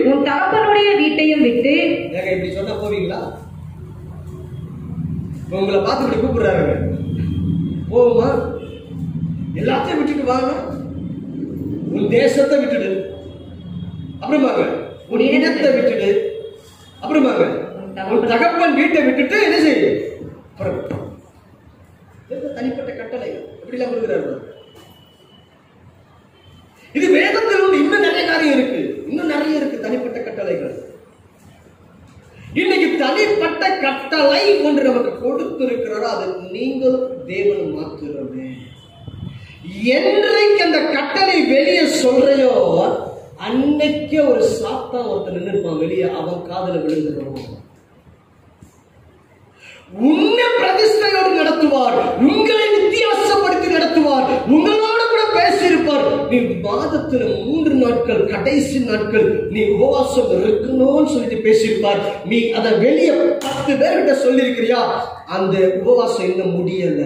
உன் தகப்பனுடைய வீட்டையும் விட்டு. ஏங்க இப்படி சொன்னா போவீங்களா? உங்களை பார்த்து இப்படி கூப்பிடுறாரு, போமா, எல்லாத்தையும் விட்டுட்டு வாங்க, உன் தேசத்தை விட்டுடு, அப்புறமாங்க உன் இனத்தை விட்டுடு, அப்புறமாங்க உன் தகப்பன் வீட்டை விட்டுட்டு என்ன செய்ய. தனிப்பட்ட கட்டளை எப்படி எல்லாம் கொடுக்கிறாரு. இது வேதத்தில் இன்னும் நிறைய காரியம் இருக்கு, இன்னும் நிறைய இருக்கு தனிப்பட்ட கட்டளைகள். இன்னைக்கு தனிப்பட்ட கட்டளை ஒன்று நமக்கு கொடுத்திருக்கிறாரோ அது நீங்கள் தேவன் மாத்திரமே. என்றைக்கு அந்த கட்டளை வெளியே சொல்றையோ அன்னைக்கே ஒரு சாத்தான் ஒருத்தர் நின்றுப்பான் வெளியே, அவன் காதல விழுந்துடும். உன்னை பிரதிஷ்டையோடு நடத்துவார், உங்களை வித்தியாசப்படுத்தி நடத்துவார், உங்களோட கூட பேசியிருப்பார். நீ மாதத்துல 3 நாட்கள் கடைசி நாட்கள் நீ உபவாசம் இருக்கணும்னு சொல்லிட்டு பேசியிருப்பார். நீ அதை வெளியே 10 பேர்கிட்ட சொல்லியிருக்கிறியா? அந்த உபவாசம் இன்னும் முடியல.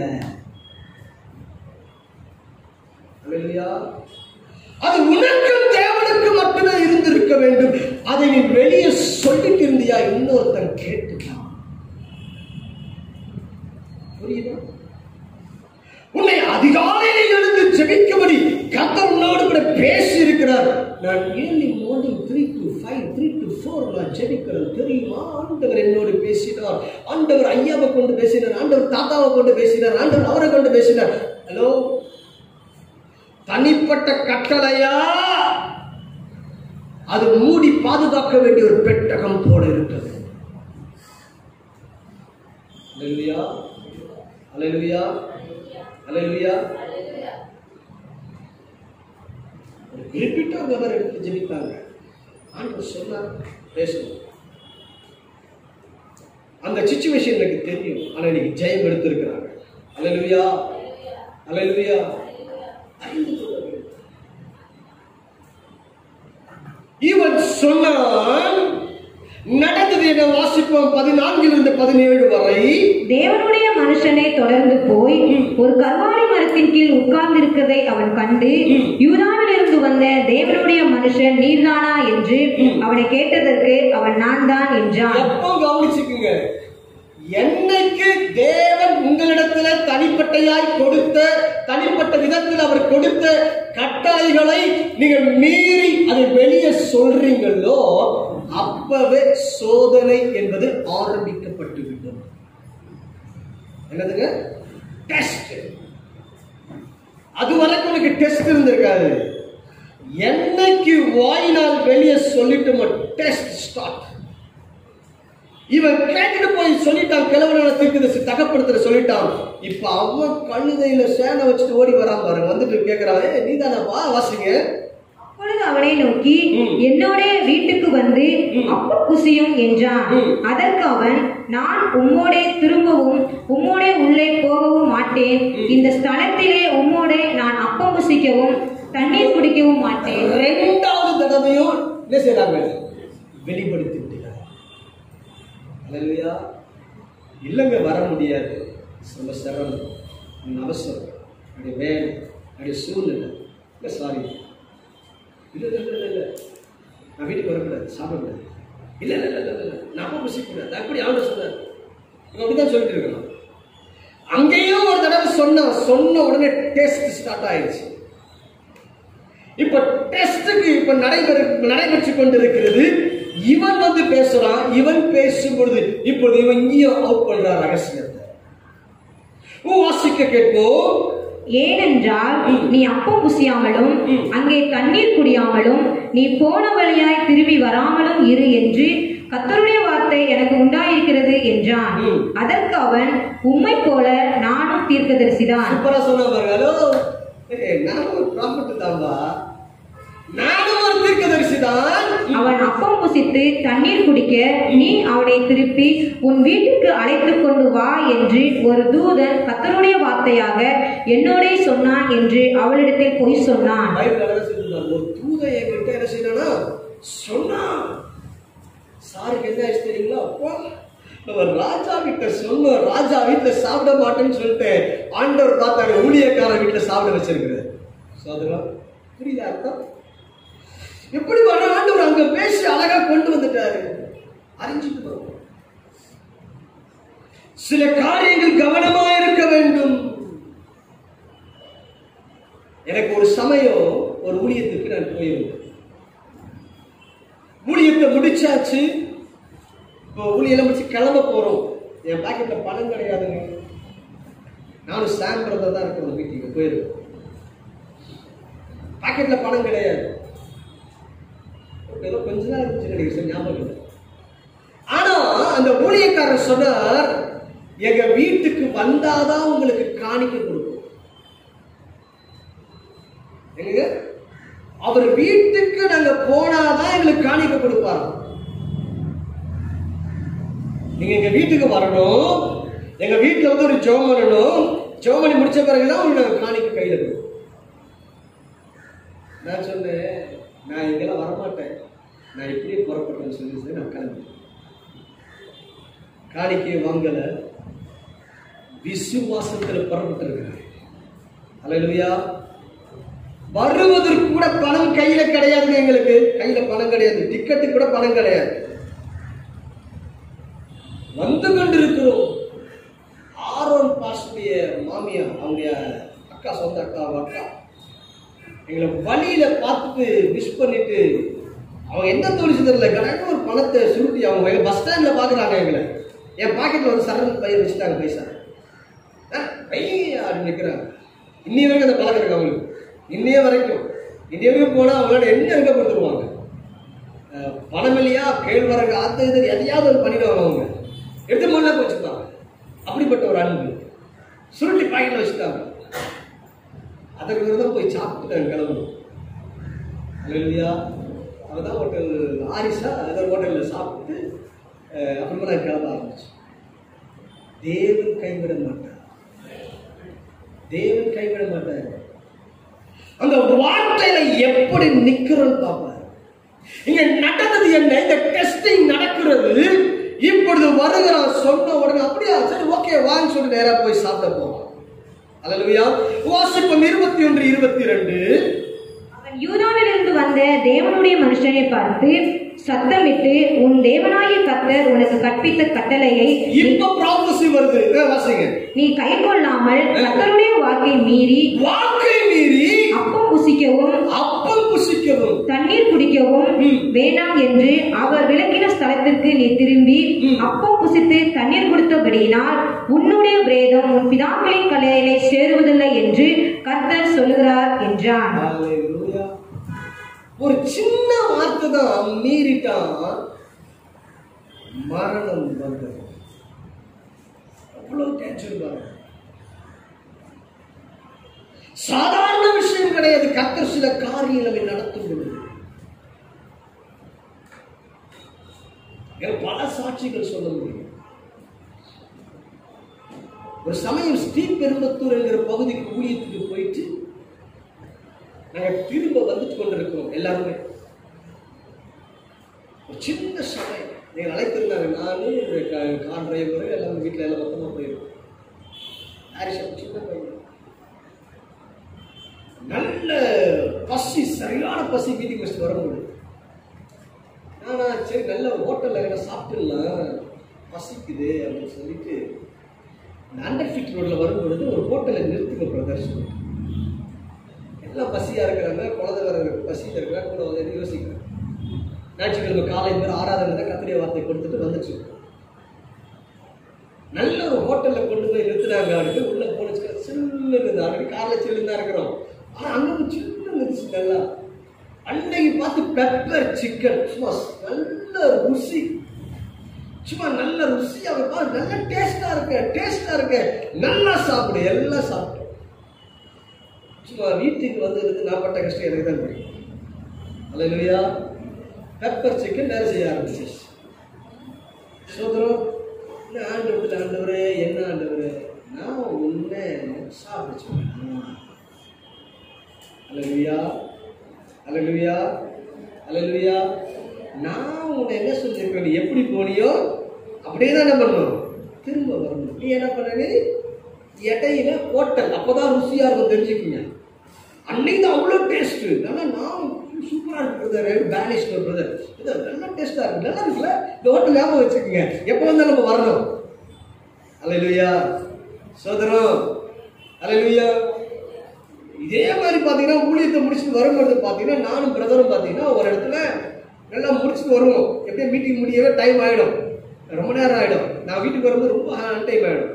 அது உனக்கும் தேவனுக்கு மட்டுமே இருந்திருக்க வேண்டும். அதை நீ வெளியே சொல்லிட்டு இருந்தியா இன்னொருத்தன் கேட்டுட்டான். புரியுதா? உன்னை அதிகாலையில எழுந்து ஜெபிக்கும்படி கர்த்தர் உன்னோடு கூட பேசி இருக்கிறார். நான் early morning 3 to 5 3 to 4 நான் ஜெபிக்கிறேன் தெரியுமா? ஆண்டவர் என்னோடு பேசினார். ஆண்டவர் ஐயாவை கொண்டு பேசினார், ஆண்டவர் தாத்தாவை கொண்டு பேசினார், ஆண்டவர் அவரை கொண்டு பேசினார். ஹலோ, தனிப்பட்ட கட்டளையா? அது மூடி பாதுகாக்க வேண்டிய ஒரு பெட்டகம் போல இருக்கிறது. அல்லேலூயா, அல்லேலூயா, அல்லேலூயா. ஒரு குறிப்பிட்ட நபர் எடுத்து ஜெபித்தாங்க. ஆண்டவர் சொன்னார் பேசணும். அந்த சிச்சுவேஷன் எனக்கு தெரியும், ஆனா இன்னைக்கு ஜெயம் எடுத்திருக்கிறாங்க. அல்லேலூயா, அல்லேலூயா. இவன் சொன்னான், நடந்தது வாசிக்க வாசிப்போம் 14-17 வரை. தேவனுடைய மனுஷனை தொடர்ந்து போய் ஒரு கர்வாலி மரத்தின் கீழ் உட்கார்ந்து இருக்கிறதை அவன் கண்டு, யூதாவிலிருந்து வந்த தேவனுடைய மனுஷன் நீர்தானா என்று அவனை கேட்டதற்கு அவன் நான் தான் என்றான். எப்போ கவனிச்சுக்குங்க, என்னைக்கு தேவன் உங்களிடத்துல தனிப்பட்டையாய் கொடுத்த, தனிப்பட்ட விதத்தில் அவர் கொடுத்த கட்டளைகளை நீங்கள் மீறி அதை வெளியே சொல்றீங்களோ அப்பவே சோதனை என்பது ஆரம்பிக்கப்பட்டு விடும். என்னதுங்க? டெஸ்ட். அதுவரைக்கும் உனக்கு டெஸ்ட் இருந்திருக்காது. என்னைக்கு வாயினால் வெளியே சொல்லிட்டு டெஸ்ட் ஸ்டார்ட். இவன் கேட்டுட்டு போய் சொல்லிட்டான், கிழவனால தீர்க்கதரிசி தகப்படுத்துற சொல்லிட்டான். இப்ப அவன் கழுதையில சேனை வச்சுட்டு ஓடி வரான் பாருங்க. வந்துட்டு கேட்கிறான், நீ தானப்பா வாசிங்க. அப்பொழுது அவனை நோக்கி, என்னோட வீட்டுக்கு வந்து அப்பம் புசியும் என்றான். அதற்கு அவன், நான் உம்மோடே திரும்பவும் உம்மோடே உள்ளே போகவும் மாட்டேன். இந்த ஸ்தலத்திலே உம்மோடே நான் அப்பம் புசிக்கவும் தண்ணீர் குடிக்கவும் மாட்டேன். 2வது தடவையும் என்ன செய்றாங்க? வெளிப்படுத்தி விட்டாங்க. அல்லேலூயா. இல்லங்க, வர முடியாது. ரொம்ப சிரமம், அவசரம், அப்படி வேலை, அப்படி சூழ்நிலை. இல்லை சாரி, இல்லை இல்லை இல்லை இல்லை, நான் வீட்டுக்கு வரக்கூடாது, சாப்பிடக்கூடாது, இல்லை இல்லை இல்லை இல்லை, நான் அப்போ புசிக்கூடாது, அப்படி ஆண்டு சொன்னார். அப்படிதான் சொல்லிட்டு இருக்கலாம். அங்கேயும் ஒரு தடவை சொன்ன உடனே டெஸ்ட் ஸ்டார்ட் ஆயிடுச்சு. இப்ப டெஸ்டுக்கு இப்ப நடைபெற்று கொண்டிருக்கிறது. இவன் வந்து பேசுறான். இவன் பேசும் பொழுது இப்பொழுது இவன் இங்கேயும் அவுட் பண்ற ரகசியத்தை வாசிக்க கேட்போம். ஏனென்றால் நீ அப்பம் புசியாமலும் அங்கே தண்ணீர் குடியாமலும் நீ போன வழியாய் திரும்பி வராமலும் இரு என்று கர்த்தருடைய வார்த்தை எனக்கு உண்டாயிருக்கிறது என்றான். அதற்கு அவன், உம்மை போல நானும் தீர்க்கதரிசிதான். சூப்பரா சொன்னா பாருங்க. ஹலோ, நானும் ஒரு ப்ராஃபட் தான்பா, நானும் ஒரு தீர்க்கதரிசிதான். அவன் அப்பம் புசித்து தண்ணீர் குடிக்க நீ அவனை திருப்பி உன் வீட்டுக்கு அழைத்து கொண்டு வா என்று ஒரு தூதன் கர்த்தருடைய வார்த்தையாக என்னோடே சொன்னான் என்று அவளிடத்தில் போய் சொன்னான். ஒரு தூதன் என்கிட்ட என்ன செய்யனா சொன்னான். சாருக்கு என்ன ஆயிடுச்சு தெரியுங்களா? அப்போ நம்ம ராஜா கிட்ட சொன்னோம், ராஜா வீட்டுல சாப்பிட மாட்டேன்னு சொல்லிட்டு ஆண்டவர் பார்த்தாரு, ஊழியக்காரன் வீட்டுல சாப்பிட வச்சிருக்கிறார். சோதரா, புரியுதா அர்த்தம்? எப்படி வர ஆண்டவர் அங்க பேசி அழகா கொண்டு வந்துட்டாரு. அறிஞ்சுட்டு சில காரியங்கள் கவனமா இருக்க வேண்டும். எனக்கு ஒரு சமயம் ஒரு ஊழியத்துக்கு நான் போயிருந்தேன். ஊழியத்தை முடிச்சாச்சு. இப்போ ஊழியெல்லாம் முடிச்சு கிளம்ப போறோம். என் பாக்கெட்ல பணம் கிடையாதுங்க. நானும் சாம் பிரதர் தான் இருக்கிற மீட்டிங் போயிருக்கேன். பாக்கெட்ல பணம் கிடையாது. ஏதோ கொஞ்ச நாள் இருந்துச்சு நினைக்கிறேன், ஞாபகம் இல்லை. ஆனா அந்த ஊழியக்காரர் சொன்னார், எங்க வீட்டுக்கு வந்தாதான் உங்களுக்கு காணிக்க கொடுக்கும். எங்க அவர் வீட்டுக்கு நாங்க போனாதான் எங்களுக்கு காணிக்க கொடுப்பாரு. நீங்க எங்க வீட்டுக்கு வரணும், எங்க வீட்டுல வந்து ஒரு ஜெபம் பண்ணணும். ஜெபம் பண்ணி முடிச்ச பிறகுதான் உங்களுக்கு நாங்க காணிக்க கையில கொடுப்போம். நான் சொன்னேன், நான் இங்கெல்லாம் வரமாட்டேன், நான் இப்படியே புறப்பட்டேன்னு சொல்லி நான் கிளம்பி காணிக்கையை வாங்கல, விசுவாசத்தில் புறப்பட்டிருக்கிறேன். அல்லேலூயா. வருவதற்கு கூட பணம் கையில கிடையாது. எங்களுக்கு கையில பணம் கிடையாது, டிக்கெட்டு கூட பணம் கிடையாது. வந்து கொண்டிருக்கிறோம். ஆரோன் பாஸ்டைய மாமியா, அவங்க அக்கா, சொந்த அக்கா, அக்கா எங்களை வழியில பார்த்துட்டு விஷ் பண்ணிட்டு, அவங்க என்ன தோணிச்சு தெரியல, கரெக்டாக ஒரு பணத்தை சுருட்டி அவங்க பஸ் ஸ்டாண்ட்ல பாக்குறாங்க. எங்களை என் பாக்கெட்ல ஒரு சரண் பையன் வச்சுட்டாங்க, பைசா பையன் அப்படி நிற்கிறாங்க. இன்னைய வரைக்கும் அந்த பழக்கம் இருக்கு அவங்களுக்கு. இன்னைய வரைக்கும் போனா அவங்களோட என்ன இருக்க கொடுத்துருவாங்க. பணம் இல்லையா, கேழ்வரகு ஆத்த இது எதையாவது ஒரு பண்ணிடுவாங்க. அவங்க எடுத்து முன்னா வச்சுப்பாங்க. அப்படிப்பட்ட ஒரு அன்பு சுருட்டி பாக்கெட்ல வச்சுட்டாங்க. அதுக்கு தான் போய் சாப்பிட்டு கிளம்பணும். அல்லேலூயா. அவதான் ஹோட்டல் ஆரிசா ஏதோ ஹோட்டலில் சாப்பிட்டு அப்புறமா நான் கிளம்ப ஆரம்பிச்சேன். தேவன் கைவிட மாட்டார், தேவன் கைவிட மாட்டார். அந்த வார்த்தையில எப்படி நிக்கிறோன்னு பார்ப்பார். இங்க நடந்தது என்ன? இந்த டெஸ்டிங் நடக்கிறது. இப்பொழுது வருகிறான். சொன்ன உடனே அப்படியா சரி ஓகே வான்னு சொல்லி நேரா போய் சாப்பிட போவான். அல்லேலூயா. வாசிப்போம் 21, 22. அவன் யூதாவிலிருந்து வந்த தேவனுடைய மனுஷனை பார்த்து சத்தமிட்டு, உன் தேவனாகிய கர்த்தர் உனக்கு கற்பித்த கட்டளையை இப்ப ப்ராபசி வருது, வாசிங்க. நீ கை கொள்ளாமல் கர்த்தருடைய வாக்கை மீறி அப்பம் புசிக்கவும் தண்ணீர் குடிக்கவும் வேண்டாம் என்று அவர் விலக்கின ஸ்தலத்திற்கு நீ திரும்பி அப்பம் புசித்து தண்ணீர் கொடுத்தபடியினால் உன்னுடைய பிரேதம் உன் பிதாக்களின் கல்லறையிலே சேருவதில்லை என்று கர்த்தர் சொல்லுகிறார் என்றான். ஒரு சின்ன வார்த்தை தான் மீறிட்டான், மரணம் வந்தது. அவ்வளவு டென்ஷன் வரும். சாதாரண விஷயம் கிடையாது. கர்த்தர் சில காரியங்களை நடத்தும் பொழுது பல சாட்சிகள் சொல்ல முடியும். ஒரு சமயம் ஸ்ரீபெரும்புத்தூர் என்கிற பகுதிக்கு ஊழியத்துக்கு போயிட்டு நாங்க திரும்ப வந்துட்டு கொண்டிருக்கிறோம். எல்லாருமே ஒரு சின்ன சமயம் நீங்கள் அழைத்திருந்தாங்க. நானு கார் டிரைவர் எல்லாரும் வீட்டில் எல்லாம் மொத்தமா போயிருக்கோம். சின்ன பையன், நல்ல பசி, சரியான பசி. வீட்டுக்கு வச்சுட்டு வர முடியும். நானா சரி நல்ல ஹோட்டல்ல என்ன சாப்பிட்டுலாம் பசிக்குது அப்படின்னு சொல்லிட்டு அண்டர் ஃபிட் ரோட்ல வரும் பொழுது ஒரு ஹோட்டலை நிறுத்துங்க பிரதர்ஸ். எல்லாம் பசியா இருக்கிறாங்க, குழந்தை வர பசியில் இருக்கிறாங்க, கூட வந்து யோசிக்கிறாங்க. ஞாயிற்றுக்கிழமை காலை பேர் ஆராதனை தான் கத்திரிய வார்த்தை கொடுத்துட்டு வந்துச்சு. நல்ல ஒரு ஹோட்டல்ல கொண்டு போய் நிறுத்துறாங்க. அவருக்கு உள்ள போனச்சு சில்லு இருக்குது. அவருக்கு காலைல சில்லுன்னு தான் இருக்கிறோம். ஆனா அங்க சில்லு இருந்துச்சு. நல்லா அன்னைக்கு பார்த்து பெப்பர் சிக்கன், சும்மா நல்ல ருசி, சும்மா நல்ல ருசி. அவர் பார்த்து நல்ல டேஸ்டா இருக்கு, நல்லா சாப்பிடு. எல்லாம் சாப்பிட்டோம். சும்மா வீட்டுக்கு வந்து இருக்கு. நான் பட்ட கஷ்டம் எனக்கு தான் தெரியும். அல்லேலூயா. பெப்பர் சிக்கன் வேலை செய்ய ஆரம்பிச்சு. சோதரம் ஆண்டவரே, என்ன ஆண்டவரே, நான் உன்னை சாப்பிடுச்சு. அல்லேலூயா, அல்லேலூயா, அல்லேலூயா. நான் உன்னை என்ன சொல்லியிருக்கேன், நீ எப்படி போனியோ அப்படியே தான் என்ன பண்ணணும், திரும்ப வரணும். நீ என்ன பண்ண, இடையில ஹோட்டல், அப்பதான் ருசியா இருக்கும் தெரிஞ்சுக்குங்க. அன்னைக்கு தான் அவ்வளோ டேஸ்ட். நல்லா நான் சூப்பரா இருக்கு பிரதர், பேனிஷ் பிரதர், இது நல்லா டேஸ்டா இருக்கு, நல்லா இருக்குல்ல, இந்த ஹோட்டல் ஞாபகம் வச்சுக்கோங்க, எப்போ வந்தாலும் நம்ம வரணும். அல்லேலூயா. சோதரம், அல்லேலூயா. இதே மாதிரி பார்த்தீங்கன்னா ஊழியத்தை முடிச்சுட்டு வரும்போது பார்த்தீங்கன்னா நானும் பிரதரும் பார்த்தீங்கன்னா ஒரு இடத்துல நல்லா முடிச்சுட்டு வருவோம். எப்படியும் மீட்டிங் முடியவே டைம் ஆகிடும், ரொம்ப நேரம் ஆகிடும். நான் வீட்டுக்கு வரும்போது ரொம்ப டைம் ஆகிடும்.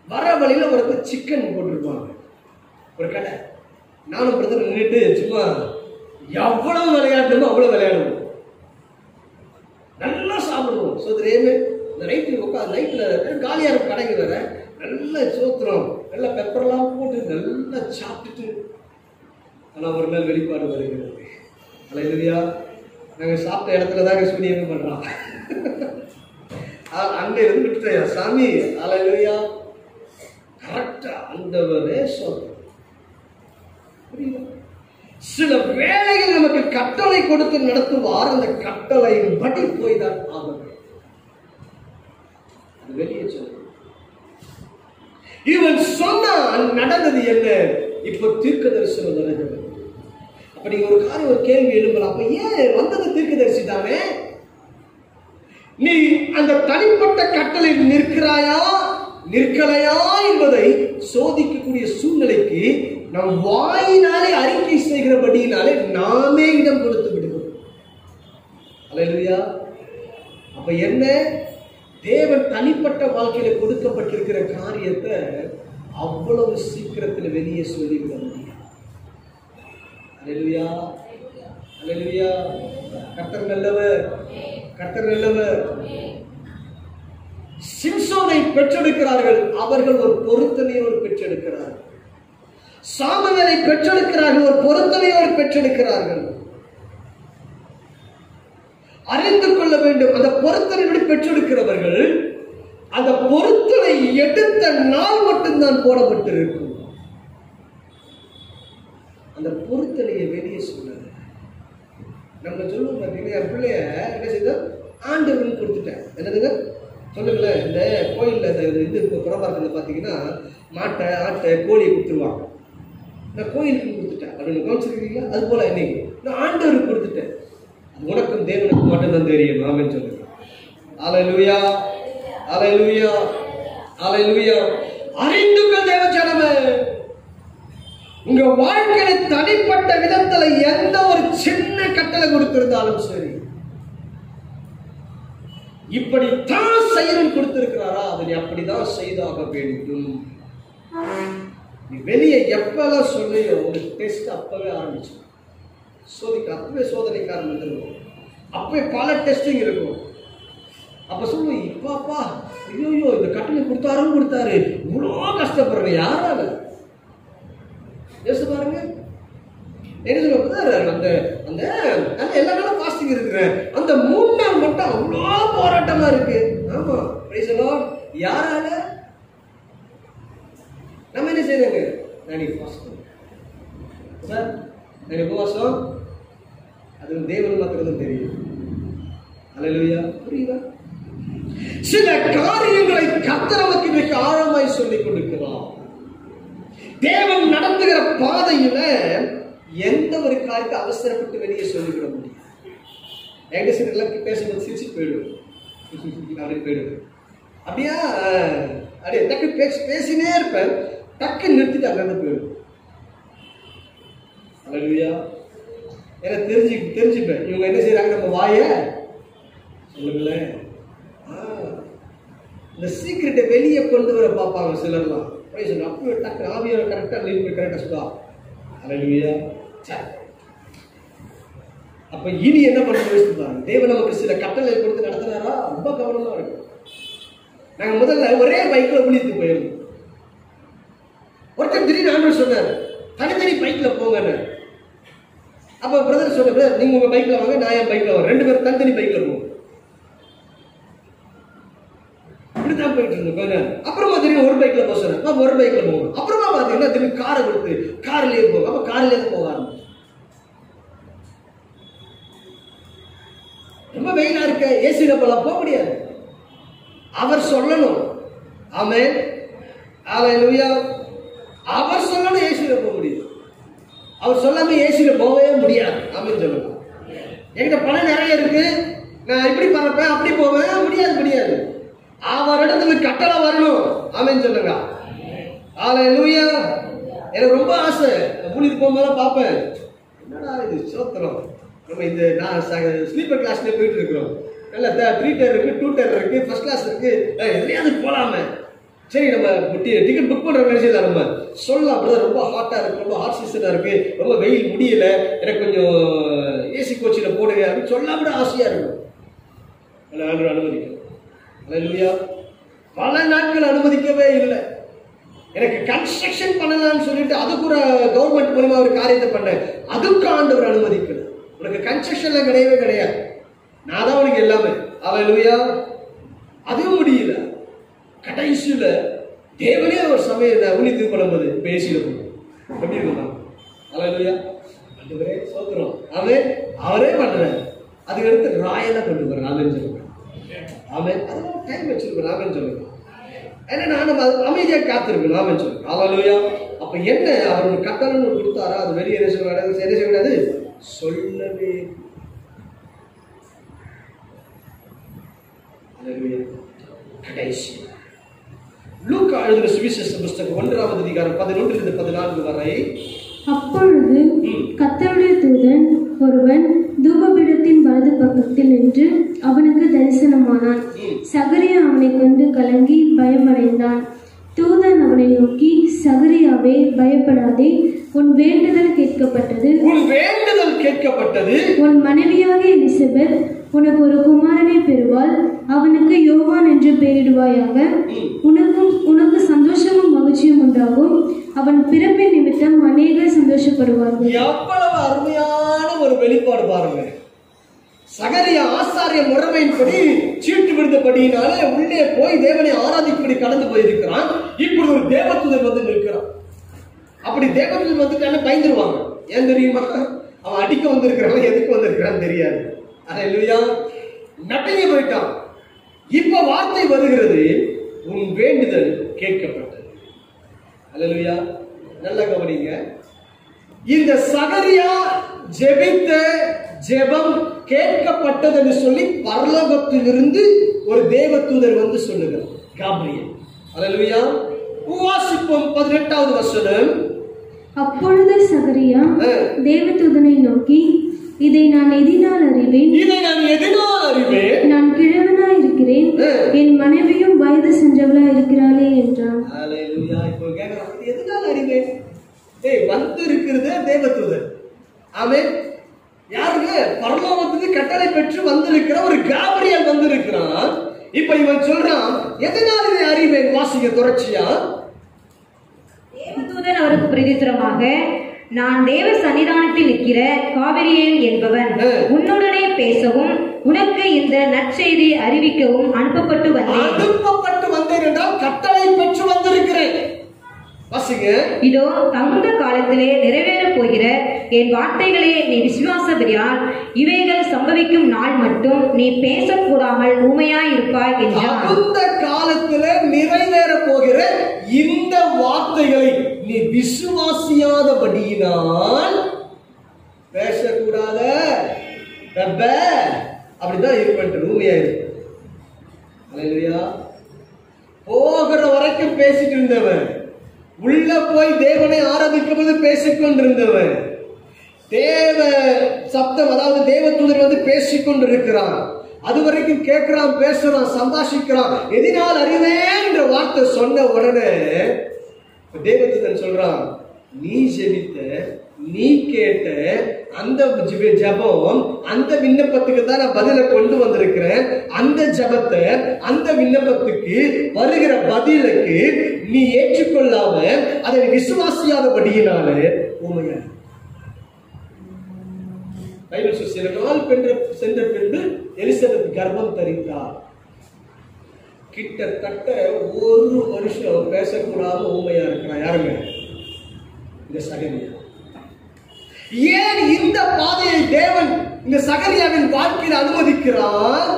வர வழியில் ஒரு சிக்கன் போட்டிருப்பாங்க ஒரு கடை. நானும் பிரதர் நின்றுட்டு சும்மா எவ்வளவு விளையாடணுமோ அவ்வளோ விளையாடுவோம், நல்லா சாப்பிடுவோம். சோதரேமே இந்த நைட்டில் உட்காந்து நைட்டில் காலியாக இருக்கும் கடைக்கு வேற, நல்லா சோத்துறோம், நல்லா பெப்பர்லாம் போட்டு நல்லா சாப்பிட்டுட்டு. ஆனால் ஒரு நாள் வெளிப்பாடு வருகிறது. அல்லேலூயா. நாங்கள் சாப்பிட்ட இடத்துல தாங்க சூனியம் பண்ணுறோம். அங்கே இருந்து விட்டுட்டேயா சாமி. அல்லேலூயா. கரெக்டா ஆண்டவரே சொல்றோம். சில வேளைகள் நமக்கு கட்டளை கொடுத்து நடத்துவார். அந்த கட்டளையின் படி போய் தான் ஆகும். அது வெளியே சொல்ல இவன் சொன்னான், நடந்தது என்ன? இப்ப தீர்க்க தரிசனம் நடக்கிறது. அப்ப நீங்க ஒரு காரியம், ஒரு கேள்வி எழுப்பலாம். அப்ப ஏன் வந்தது தீர்க்க தரிசி தானே? நீ அந்த தனிப்பட்ட கட்டளை நிற்கிறாயா நிற்கலையா என்பதை சோதிக்கக்கூடிய சூழ்நிலைக்கு நம் வாயினாலே அறிக்கை செய்கிறபடியினாலே நாமே இடம் கொடுத்து விடுகிறோம். அல்லேலூயா. அப்ப என்ன, தேவன் தனிப்பட்ட வாழ்க்கையில கொடுக்கப்பட்டிருக்கிற காரியத்தை அவ்வளவு சீக்கிரத்தில் வெளியே சொல்லிவிட முடியும். அல்லேலூயா, அல்லேலூயா. கர்த்தர் நல்லவர், கர்த்தர் நல்லவர். சிம்சோனை பெற்றெடுக்கிறார்கள், அவர்கள் ஒரு பொருத்தனையோடு பெற்றெடுக்கிறார்கள். சாமுவேலை பெற்றெடுக்கிறார்கள், ஒரு பொருத்தனையோடு பெற்றெடுக்கிறார்கள். அறிந்து கொள்ள வேண்டும், அந்த பொருத்தனையோடு பெற்றெடுக்கிறவர்கள் அந்த பொருத்தனை எடுத்த நாள் மட்டும்தான் போடப்பட்டிருக்கும். அந்த பொருத்தனையை வெளியே சொன்னாங்க. நம்ம சொல்லுவோம் பார்த்தீங்கன்னா, என் பிள்ளைய என்ன செய்த ஆண்டவன் கொடுத்துட்டேன், என்னதுங்க சொல்லுங்களேன். இந்த கோயிலில் இந்த இது இப்போ புறப்பார்க்கல பார்த்தீங்கன்னா மாட்டை ஆட்டை கோழியை கொடுத்துருவாங்க. நான் கோயிலுக்கு கொடுத்துட்டேன் அப்படின்னு கவனிச்சிருக்கீங்களா? அது போல இன்னைக்கு நான் ஆண்டவருக்கு கொடுத்துட்டேன். அது உனக்கும் தேவனுக்கு மட்டும்தான் தெரியும். ஆமென் சொல்லுங்க. அல்லேலூயா, அல்லேலூயா, அல்லேலூயா. அறிந்துக்கள் தேவ ஜனமே, உங்க வாழ்க்கையில தனிப்பட்ட விதத்துல எந்த ஒரு சின்ன கட்டளை கொடுத்திருந்தாலும் சரி, இப்படித்தான் செய்யணும் கொடுத்திருக்கிறாரா, அதை நீ அப்படிதான் செய்தாக வேண்டும். நீ வெளியே எப்பெல்லாம் சொல்லியோ உங்களுக்கு டெஸ்ட் அப்பவே ஆரம்பிச்சு அப்பவே சோதனைக்காரன் வந்துருக்கும். அப்பவே பல டெஸ்டிங் இருக்கும். அப்ப சொல்லுவோம், இப்பாப்பா ஐயோ இந்த கட்டளை கொடுத்தாரு இவ்வளோ கஷ்டப்படுறேன் யாரால யோசிச்சு பாருங்க. என்ன சொல்லுவாங்க, அந்த அந்த எல்லா நாளும் பாஸ்டிங் இருக்கிறேன், அந்த 3 நாள் மட்டும் அவ்வளோ போராட்டமா இருக்கு. ஆமா, பிரைஸ் தி லார்ட். யாரால? நம்ம என்ன செய்யறாங்க? நான் ஃபாஸ்டிங் சார், நான் உபவாசம், அது தேவன் மாத்திரம் தெரியும். அல்லேலூயா. புரியுதா? சில காரியங்களை கர்த்தர் நமக்கு இன்றைக்கு ஆழமாய் சொல்லிக் கொடுக்கிறார். தேவன் நடந்துகிற பாதையில எந்த ஒரு காரியத்தை அவசரப்பட்டு வெளியே சொல்லிவிட முடியும். எங்க சில பேசும்போது சிரிச்சு போயிடுவோம், அப்படி போயிடுவேன். அப்படியா அப்படியே டக்கு பேசினே இருப்பேன், டக்கு நிறுத்திட்டு அங்கிருந்து போயிடுவேன். அல்லேலூயா. ஏன்னா தெரிஞ்சுப்பேன் இவங்க என்ன செய்யறாங்க, நம்ம வாய சொல்லுங்களேன். இந்த சீக்கிரட்டை வெளியே கொண்டு வர பார்ப்பாங்க சிலர்லாம். அப்பவே டக்கு ஆவியை கரெக்டா கரெக்டா சொல்லுவா. அல்லேலூயா. அப்ப இனி என்ன பண்ண யோசிப்பாங்க, தேவன் நமக்கு சில கட்டளை கொடுத்து நடத்துறாரா, ரொம்ப கவனமா இருக்கும். நாங்க முதல்ல ஒரே பைக்ல ஊழியத்துக்கு போயிருந்தோம். ஒருத்தர் திடீர்னு ஆண்டவர் சொன்னார், தனித்தனி பைக்ல போங்க. அப்ப பிரதர் சொன்ன, நீங்க உங்க பைக்ல வாங்க, நான் என் பைக்ல வரேன், 2 பேரும் தனித்தனி பைக்ல போவோம். இப்படிதான் போயிட்டு இருந்தோம். அப்புறமா திடீர்னு ஒரு பைக்ல போக சொன்னேன், ஒரு பைக்ல போகணும். அப்புறமா பாத்தீங்கன்னா திடீர்னு காரை கொடுத்து கார்லயே போகும். அப்ப கார்லயே போக ஆரம்பிச்சு. ரொம்ப வெயிலா இருக்க, ஏசில போலாம், போக முடியாது. அவர் சொல்லணும். ஆமென், அல்லேலூயா. அவர் சொல்லணும், ஏசில போக முடியும். அவர் சொல்லாம ஏசில போகவே முடியாது. ஆமென் சொல்லுங்க. என்கிட்ட பணம் நிறைய இருக்கு, நான் இப்படி பறப்பேன் அப்படி போவேன், முடியாது. அவர் இடத்துல கட்டளை வரணும். ஆமென் சொல்லுங்க. அல்லேலூயா. எனக்கு ரொம்ப ஆசை, ஊழியத்துக்கு போகும்போது பார்ப்பேன், என்னடா இது சோத்திரம், நம்ம இந்த நான் ஸ்லீப்பர் கிளாஸ்ல போயிட்டு இருக்கிறோம், நல்ல 3 டயர் இருக்கு, 2 டயர் இருக்கு, ஃபர்ஸ்ட் கிளாஸ் இருக்கு, எதுலையாவது போலாமே. சரி, நம்ம டிக்கெட் புக் பண்ற நினைச்சதா நம்ம சொல்லலாம். ரொம்ப ஹாட்டா இருக்கு, ரொம்ப ஹாட் சீசனா இருக்கு, ரொம்ப வெயில் முடியல, எனக்கு கொஞ்சம் ஏசி கோச்சில போடுங்க அப்படின்னு சொல்லாம கூட ஆசையா இருக்கும். அனுமதிக்க. அல்லேலூயா. பல நாட்கள் அனுமதிக்கவே இல்லை. எனக்கு கன்ஸ்ட்ரக்ஷன் பண்ணலாம்னு சொல்லிட்டு அதுக்கு ஒரு கவர்மெண்ட் மூலமா ஒரு காரியத்தை பண்ணேன், அதுக்கு ஆண்டவர் அனுமதிக்கல. உனக்கு கன்ஸ்ட்ரக்ஷன்ல கிடையாது, நான் தான் உனக்கு எல்லாமே. அல்லேலூயா. அதுவும் முடியல. கடைசியில தேவனே ஒரு சமயம் ஊழியத்துக்கு பண்ணும்போது பேசியில போகும். எப்படி இருக்கும்? அல்லேலூயா. ஆண்டவரே சோத்திரம். அவரே பண்றாரு. அதுக்கு அடுத்து ராயலா கொண்டு வர்றேன். ஆமென் சொல்லுங்க. ஆமென். அதெல்லாம் டைம் வச்சிருக்கேன். ஆமென் சொல்லுங்க. ஏன்னா நானும் அமைதியா காத்திருக்கணும். ஆமென் சொல்லுங்க. அல்லேலூயா. அப்ப என்ன, அவர் ஒரு கட்டளை கொடுத்தாரா, அது வெளியே என்ன செய்யக்கூடாது, சொல்லவே. அல்லேலூயா. கடைசி லூக்கா எழுதின சுவிசேஷ புத்தகம் 1ஆம் அதிகாரம் 11-14 வரை. அப்பொழுது கர்த்தருடைய தூதன் ஒருவன் தூபபீடத்தின் வலது பக்கத்தில் நின்று அவனுக்கு தரிசனமானான். சகரியா அவனை கண்டு கலங்கி பயமடைந்தான். தூதன் அவனை நோக்கி, சகரியாவே பயப்படாதே, உன் வேண்டுதல் கேட்கப்பட்டது. உன் மனைவியாக எலிசபெத் உனக்கு ஒரு குமாரனை பெறுவாள். அவனுக்கு யோவான் என்று பெயரிடுவாயாக. உனக்கு சந்தோஷமும் மகிழ்ச்சியும் உண்டாகும். அவன் பிறப்பின் நிமித்தம் அநேகர் சந்தோஷப்படுவார்கள். எவ்வளவு அருமையான ஒரு வெளிப்பாடு பாருங்க. சகரியா ஆசாரிய முறைமையின்படி சீட்டு விடுத்தபடியினாலே உள்ளே போய் தேவனை ஆராதிக்கும்படி கடந்து போயிருக்கிறான். இப்படி ஒரு தேவதூதன் வந்து நிற்கிறான். அப்படி தேவதூதன் வந்துட்டானே பயந்துருவாங்க. ஏன் தெரியுமா? அவன் அடிக்க வந்திருக்கிறான், எதுக்கு வந்திருக்கிறான்னு தெரியாது. அல்லேலூயா. நட்டையே போயிட்டான். இப்ப வார்த்தை வருகிறது, உன் வேண்டுதல் கேட்கப்பட்டது. அல்லேலூயா. நல்ல கவனிங்க. இந்த சகரியா ஜெபித்த ஜெபம் கேட்கப்பட்டது என்று சொல்லி பரலோகத்திலிருந்து ஒரு தேவதூதர் வந்து சொல்லுகிறார், காபிரியல். அல்லேலூயா. வாசிப்போம் 18வது வசனம். அப்பொழுது சகரியா தேவதூதனை நோக்கி, இதை நான் எதினால் அறிவேன்? நான் கிழவனாய் இருக்கிறேன், என் மனைவியும் வயது சென்றவளா இருக்கிறாளே என்றான். இப்போ கேட்கிறான், எதனால அறிவேன்? வந்து இருக்கிறது தேவதூதர். ஆமென். யாருங்க? பரலோகத்துக்கு கட்டளை பெற்று வந்திருக்கிற ஒரு காபிரியல் வந்திருக்கிறான். இப்ப இவன் சொல்றான், எதனால இதை அறிவேன்? வாசிக்க தொடர்ச்சியா. தேவதூதன் அவருக்கு பிரதித்திரமாக, நான் தேவ சன்னிதானத்தில் நிற்கிற காபிரியேல் என்பவன், உன்னுடனே பேசவும் உனக்கு இந்த நற்செய்தி அறிவிக்கவும் அனுப்பப்பட்டு வந்தேன் என்றால் கட்டளை பெற்று வந்திருக்கிறேன். இதோ தகுந்த காலத்திலே நிறைவேற போகிற என் வார்த்தைகளே நீ விசுவாசபடியால் இவைகள் சம்பவிக்கும் நாள் மட்டும் நீ பேசக்கூடாமல் ஊமையாய் இருப்பாய் என்றார். தகுந்த காலத்திலே நிறைவேற போகிற இந்த வார்த்தைகளை நீ விசுவாசியாதபடியினால் பேசக்கூடாத அப்படிதான் இருப்பேன், ஊமையா இருக்கு. போகிற வரைக்கும் பேசிட்டு இருந்தவன், உள்ள போய் தேவனை ஆராதிக்கும் போது பேசிக் கொண்டிருந்தவன், தேவ சப்தம் அதாவது தேவதூதர் வந்து பேசிக் கொண்டிருக்கிறான். அது வரைக்கும் கேட்கிறான், பேசுறான், சம்பாஷிக்கிறான். எதினால் அறிவேன் என்ற வார்த்தை சொன்ன உடனே தேவதூதன் சொல்றான், நீ ஜெபித்த, நீ கேட்ட அந்த ஜெபம், அந்த விண்ணப்பத்துக்கு தான் நான் பதிலை கொண்டு வந்திருக்கிறேன். அந்த ஜெபத்தை, அந்த விண்ணப்பத்துக்கு வருகிற பதிலுக்கு நீ ஏற்றுக்கொள்ளாம அதை விசுவாசியாதபடியினாலே உண்மையா சில நாள் சென்ற பின்பு எலிசபெத் கர்ப்பம் தரித்தார். கிட்டத்தட்ட 1 வருஷம் பேசக்கூடாத ஊமையா இருக்கிறான். யாருங்க? இந்த சகரியா. ஏன் இந்த பாதையை தேவன் இந்த சகரியாவின் வாழ்க்கையில் அனுமதிக்கிறார்?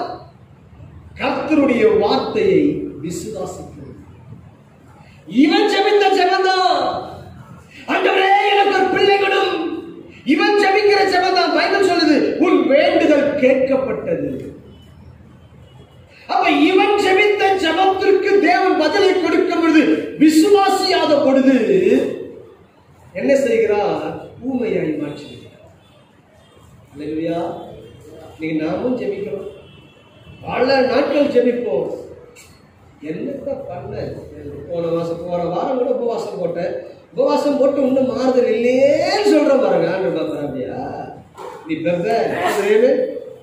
கர்த்தருடைய வார்த்தையை விசுவாசிக்கிறார். இவன் ஜெபித்த ஜெபம்தான், ஆண்டவரே எனக்கு ஒரு பிள்ளை கொடும். இவன் ஜெபிக்கிற ஜெபம்தான் பைபிள் சொல்லுது, உன் வேண்டுதல் கேட்கப்பட்டது. அப்ப இவன் ஜெபித்த ஜெபத்திற்கு தேவன் பதிலை கொடுக்கும் பொழுது, விசுவாசியாத பொழுது என்ன செய்கிறார்? ஊமையாய் மாற்றுகிறார். அல்லேலூயா. நீங்க நாமும் ஜெபிக்கிறோம், பல நாட்கள் ஜெபிப்போம். என்னத்த பண்ண? போன வாரம் கூட உபவாசம் போட்டேன். உபவாசம் போட்டு இன்னும் மாறுதல் இல்லையேன்னு சொல்ற பாருங்க. ஆண்டு பாப்பா, அப்படியா நீ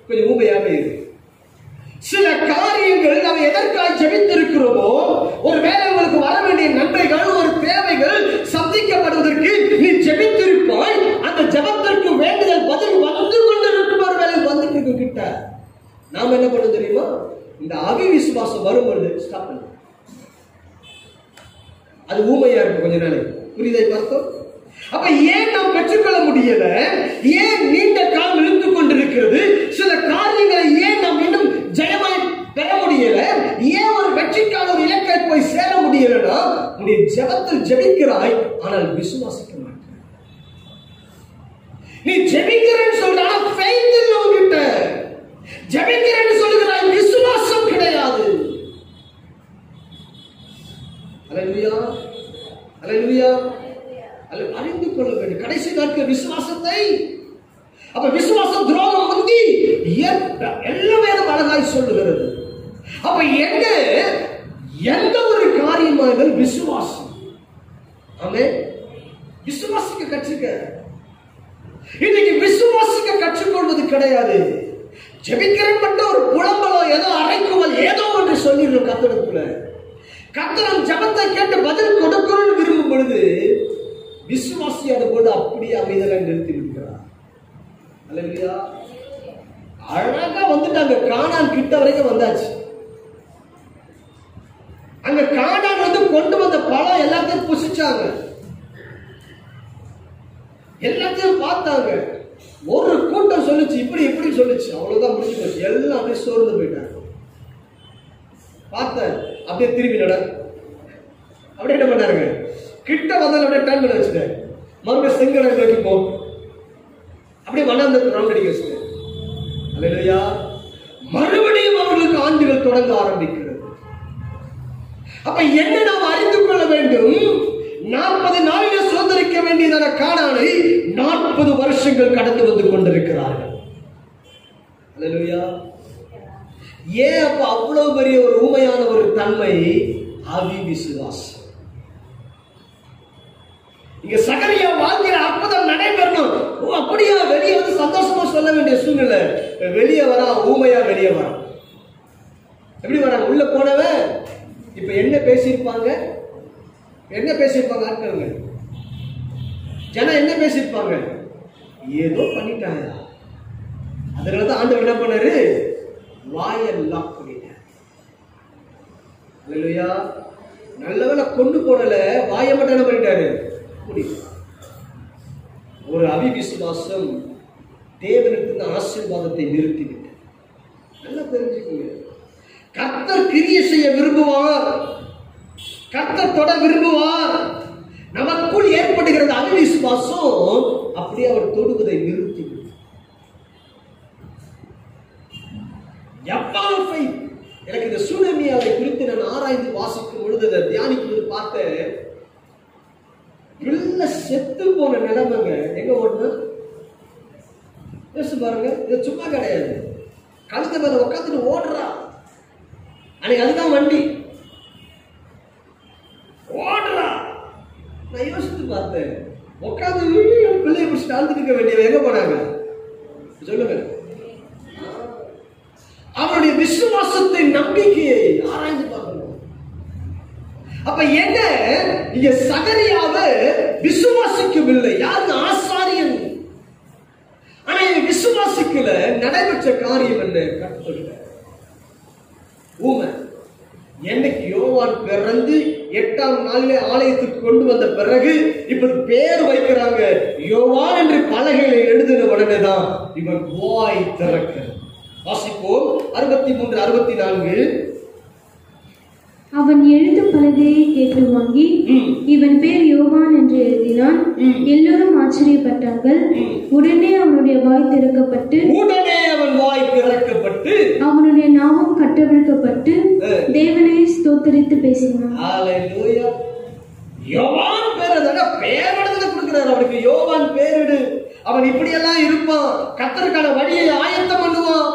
கொஞ்சம் ஊமையாவே இருக்கு. சில காரியங்கள் நாம் எதற்காக ஜெபித்திருக்கிறோமோ, ஒருவேளை உங்களுக்கு வர வேண்டிய நன்மைகள், ஒரு தேவைகள் சந்திக்கப்படுவதற்கு நீ ஜெபித்திருப்பாய். அந்த ஜெபத்திற்கு வேண்டுதல் பதில் வந்து கொண்டிருக்கும். ஒரு வேலை வந்துட்டு இருக்கு கிட்ட. நாம என்ன பண்ண தெரியுமா? இந்த அவிவிசுவாசம் வரும்பொழுது ஸ்டாப் பண்ண. அது ஊமையா இருக்கும் கொஞ்ச நாள். புரியுதை பார்த்தோம். அப்ப ஏன் நாம் பெற்றுக்கொள்ள முடியல? ஏன் நீண்ட காலம் இழுத்துக் கொண்டிருக்கிறது? சில காரியங்களை ஏன் நாம் இன்னும் ஜெயமாய் பெற முடியல? ஏன் ஒரு வெற்றிக்கான ஒரு இலக்கை போய் சேர முடியலன்னா, உன்னுடைய ஜெபத்தில் ஜெபிக்கிறாய், ஆனால் விசுவாசிக்க மாட்டாய். நீ ஜெபிக்கிறேன்னு சொல்றானா ஃபெய்த் இல்ல உன்கிட்ட. ஜெபிக்கிறேன்னு சொல்லுகிறாய், விசுவாசம் கிடையாது. அல்லேலூயா, அல்லேலூயா. அறிந்து கொள்ள வேண்டும் கடைசி நாட்கள் விசுவாசத்தை. அப்ப விசுவாசம் துரோகம் வந்து எல்லா வேதம் அழகாய் சொல்லுகிறது. அப்ப எந்த ஒரு காரியமாக விசுவாசம். ஆமென். விசுவாசிக்க கற்றுக்க. இன்னைக்கு விசுவாசிக்க கற்றுக்கொள்வது கிடையாது. ஜெபிக்கிறேன் மட்டும் ஒரு புலம்பலோ ஏதோ அரைக்குவல் ஏதோ ஒன்று சொல்லிடுறோம் கர்த்தருக்குள்ள. கர்த்தர் ஜெபத்தை கேட்டு பதில் கொடுக்கணும்னு விரும்பும் பொழுது விசுவாசியாத போது அப்படியே அமைதலை நிறுத்தி விடுகிறார். அல்லேலூயா. அழகா வந்துட்டாங்க. கானான் கிட்ட வரைக்கும் வந்தாச்சு. அங்க கானான் வந்து கொண்டு வந்த பழம் எல்லாத்தையும் புசிச்சாங்க, எல்லாத்தையும் பார்த்தாங்க. ஒரு கூட்டம் சொல்லுச்சு, இப்படி இப்படி சொல்லுச்சு, அவ்வளவுதான் முடிச்சு போச்சு. எல்லாம் அப்படியே சோர்ந்து போயிட்டாங்க. பார்த்தேன், அப்படியே திரும்பி நட. அப்படியே என்ன பண்ணாருங்க, கிட்ட வந்தாலும் அப்படியே டர்ன் பண்ண வச்சுட்டேன். மறுபடியும் செங்கடை நோக்கி போ, அப்படியே வண்ணாந்தத்தை ரவுண்ட் அடிக்க வச்சுட்டேன். அல்லேலூயா. மறுபடியும் அவர்களுக்கு ஆண்டுகள் தொடங்க ஆரம்பிக்கிறது. அப்ப என்ன நாம் அறிந்து கொள்ள வேண்டும், 40 நாளில் சுதந்திரிக்க வேண்டியதான கானானை 40 வருஷங்கள் கடந்து வந்து கொண்டிருக்கிறார்கள். அல்லேலூயா. ஏன் அப்ப அவ்வளவு பெரிய ஒரு ஊமையான ஒரு தன்மை? ஆவி விசுவாசம். இங்க சகரியா வாழ்க்கையில அற்புதம் நடைபெறணும். ஓ அப்படியா, வெளியே வந்து சந்தோஷமா சொல்ல வேண்டிய சூழ்நிலை. வெளியே வரா, ஊமையா வெளியே வரா. எப்படி வர? உள்ள போனவன் இப்ப என்ன பேசியிருப்பாங்க, என்ன பேசியிருப்பாங்க ஆட்களுங்க, ஜனம் என்ன பேசியிருப்பாங்க? ஏதோ பண்ணிட்டாங்க. அதனாலதான் ஆண்டவர் என்ன பண்ணாரு, வாயெல்லாம் பண்ணிட்டார். அல்லேலூயா. நல்லவேளை கொண்டு போனல, வாயை மட்டும் என்ன பண்ணிட்டாரு, ஒரு அவிவிசுவாசம் தேவனுக்கு ஆசீர்வாதத்தை நிறுத்திவிட்டது. நல்லா தெரிஞ்சுக்கோங்க, கர்த்தர் கிரியை செய்ய விரும்புவார், கர்த்தர் தொட விரும்புவார். நமக்குள் ஏற்படுகிறது அவிவிசுவாசம் அப்படியே அவர் தொடுவதை நிறுத்திவிடும். எனக்கு இந்த சுனாமியாவை குறித்து நான் ஆராய்ந்து வாசிக்கும் பொழுது, தியானிக்கும் பொழுது பார்த்தேன், செத்து போன நிலைமைங்க. எங்க ஓடுனா பாருங்க, இது சும்மா கிடையாது. கழுத்த மேல உட்காந்துட்டு ஓடுறா. அன்னைக்கு அதுதான் வண்டி ஓடுறா. நான் யோசித்து பார்த்தேன், உட்காந்து பிள்ளைய பிடிச்சிட்டு அழுதுட்டு இருக்க வேண்டிய எங்க போனாங்க சொல்லுங்க. அவருடைய விசுவாசத்தை, நம்பிக்கையை ஆராய்ந்து பார்க்கணும். அப்ப என்ன, இங்க சகரியாவை விசுவாசிக்கவில்லை. யாரு? ஆசாரியன். ஆனா இங்க விசுவாசிக்கல. நடைபெற்ற காரியம் என்ன? கர்த்தர் ஊமை. என்னைக்கு யோவான் பிறந்து 8ஆம் நாளிலே ஆலயத்துக்கு கொண்டு வந்த பிறகு இப்ப பேர் வைக்கிறாங்க யோவான் என்று பலகையில எழுதின உடனேதான் இவன் வாய் திறக்க. வாசிப்போம் 63, 64. அவன் எழுத்து பலகையை கேட்டு வாங்கி இவன் பேர் யோவான் என்று எழுதினான். எல்லோரும் ஆச்சரியப்பட்டார்கள். உடனே அவனுடைய வாய் திறக்கப்பட்டு அவனுடைய நாமம் கட்டவிழ்க்கப்பட்டு தேவனை ஸ்தோத்திரித்து பேசினான். ஹல்லேலூயா. யோவான் பேர் கொடுக்கிறார். அவனுக்கு யோவான் பேரிடு. அவன் இப்படி எல்லாம் இருப்பான், கர்த்தருக்கான வழியை ஆயத்தம் பண்ணுவான்.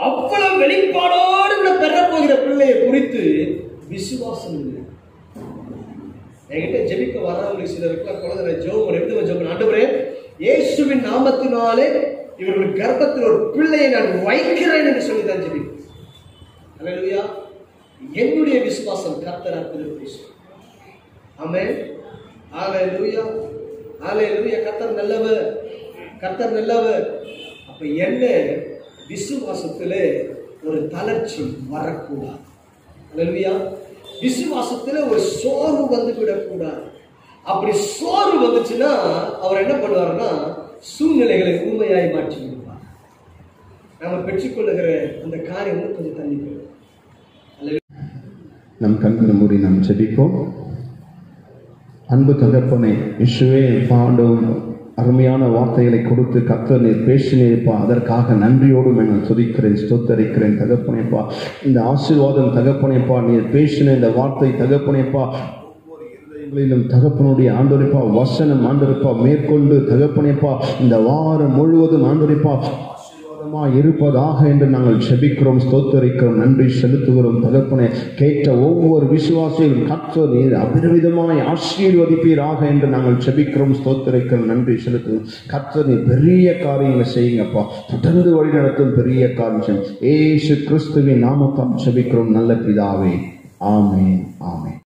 அவ்வளவு வெளிப்பாடோடு பெற போகிற பிள்ளையை குறித்து விசுவாசம் இல்லை. என்கிட்ட ஜெபிக்க வரவங்களுக்கு சிலருக்குலாம் குழந்தை ஜெபம் எடுத்து ஜெபம், ஆண்டவரே இயேசுவின் நாமத்தினாலே இவர்கள் கர்ப்பத்தில் ஒரு பிள்ளையை நான் வைக்கிறேன் என்று சொல்லிதான் ஜெபிப்பேன். அல்லேலூயா. என்னுடைய விசுவாசம் கர்த்தர் அற்புதம் பேசும். ஆமென். அல்லேலூயா. அல்லேலூயா. கர்த்தர் நல்லவர், கர்த்தர் நல்லவர். அப்ப என்ன, விசுவாசத்திலே ஒரு தளர்ச்சி வரக்கூடாது. அல்லேலூயா. விசுவாசத்திலே ஒரு சோர்வு வந்து விடக்கூடாது. அப்படி சோர்வு வந்துச்சுன்னா அவர் என்ன பண்ணுவாருன்னா சூழ்நிலைகளை உண்மையாய் மாற்றி விடுவார். நாம பெற்றுக்கொள்ளுகிற அந்த காரியம் கொஞ்சம் தள்ளி போயிடும். நம் கண்களை மூடி நாம் ஜெபிப்போம். அன்பு தகப்பனே, இயேசுவே, பாடும் அருமையான வார்த்தைகளை கொடுத்து கர்த்தர் நீர் பேசினேப்பா, அதற்காக நன்றியோடு நான் துதிக்கிறேன், ஸ்தோத்தரிக்கிறேன் தகப்பனேப்பா. இந்த ஆசீர்வாதம் தகப்பனேப்பா, நீர் பேசின இந்த வார்த்தை தகப்பனேப்பா ஒவ்வொரு இருதயங்களிலும் தகப்பனுடைய ஆண்டவரேப்பா வசனம் ஆண்டவரேப்பா மேற்கொண்டு தகப்பனேப்பா இந்த வாரம் முழுவதும் ஆண்டவரேப்பா இருப்பதாக என்று நாங்கள் ஜெபிக்கிறோம், ஸ்தோத்தரிக்கிறோம், நன்றி செலுத்துகிறோம் தகப்பனே. கேட்ட ஒவ்வொரு விசுவாசியும் கர்த்தர் நீர் அபரிவிதமாய் ஆசீர்வதிப்பீராக என்று நாங்கள் ஜெபிக்கிறோம், ஸ்தோத்தரிக்கிறோம், நன்றி செலுத்துகிறோம். கர்த்தர் நீர் பெரிய காரியங்களை செய்யுங்கப்பா, தொடர்ந்து வழி நடத்தும் பெரிய காரியம் இயேசு கிறிஸ்துவின் நாமத்தால் ஜெபிக்கிறோம் நல்ல பிதாவே. ஆமென், ஆமென்.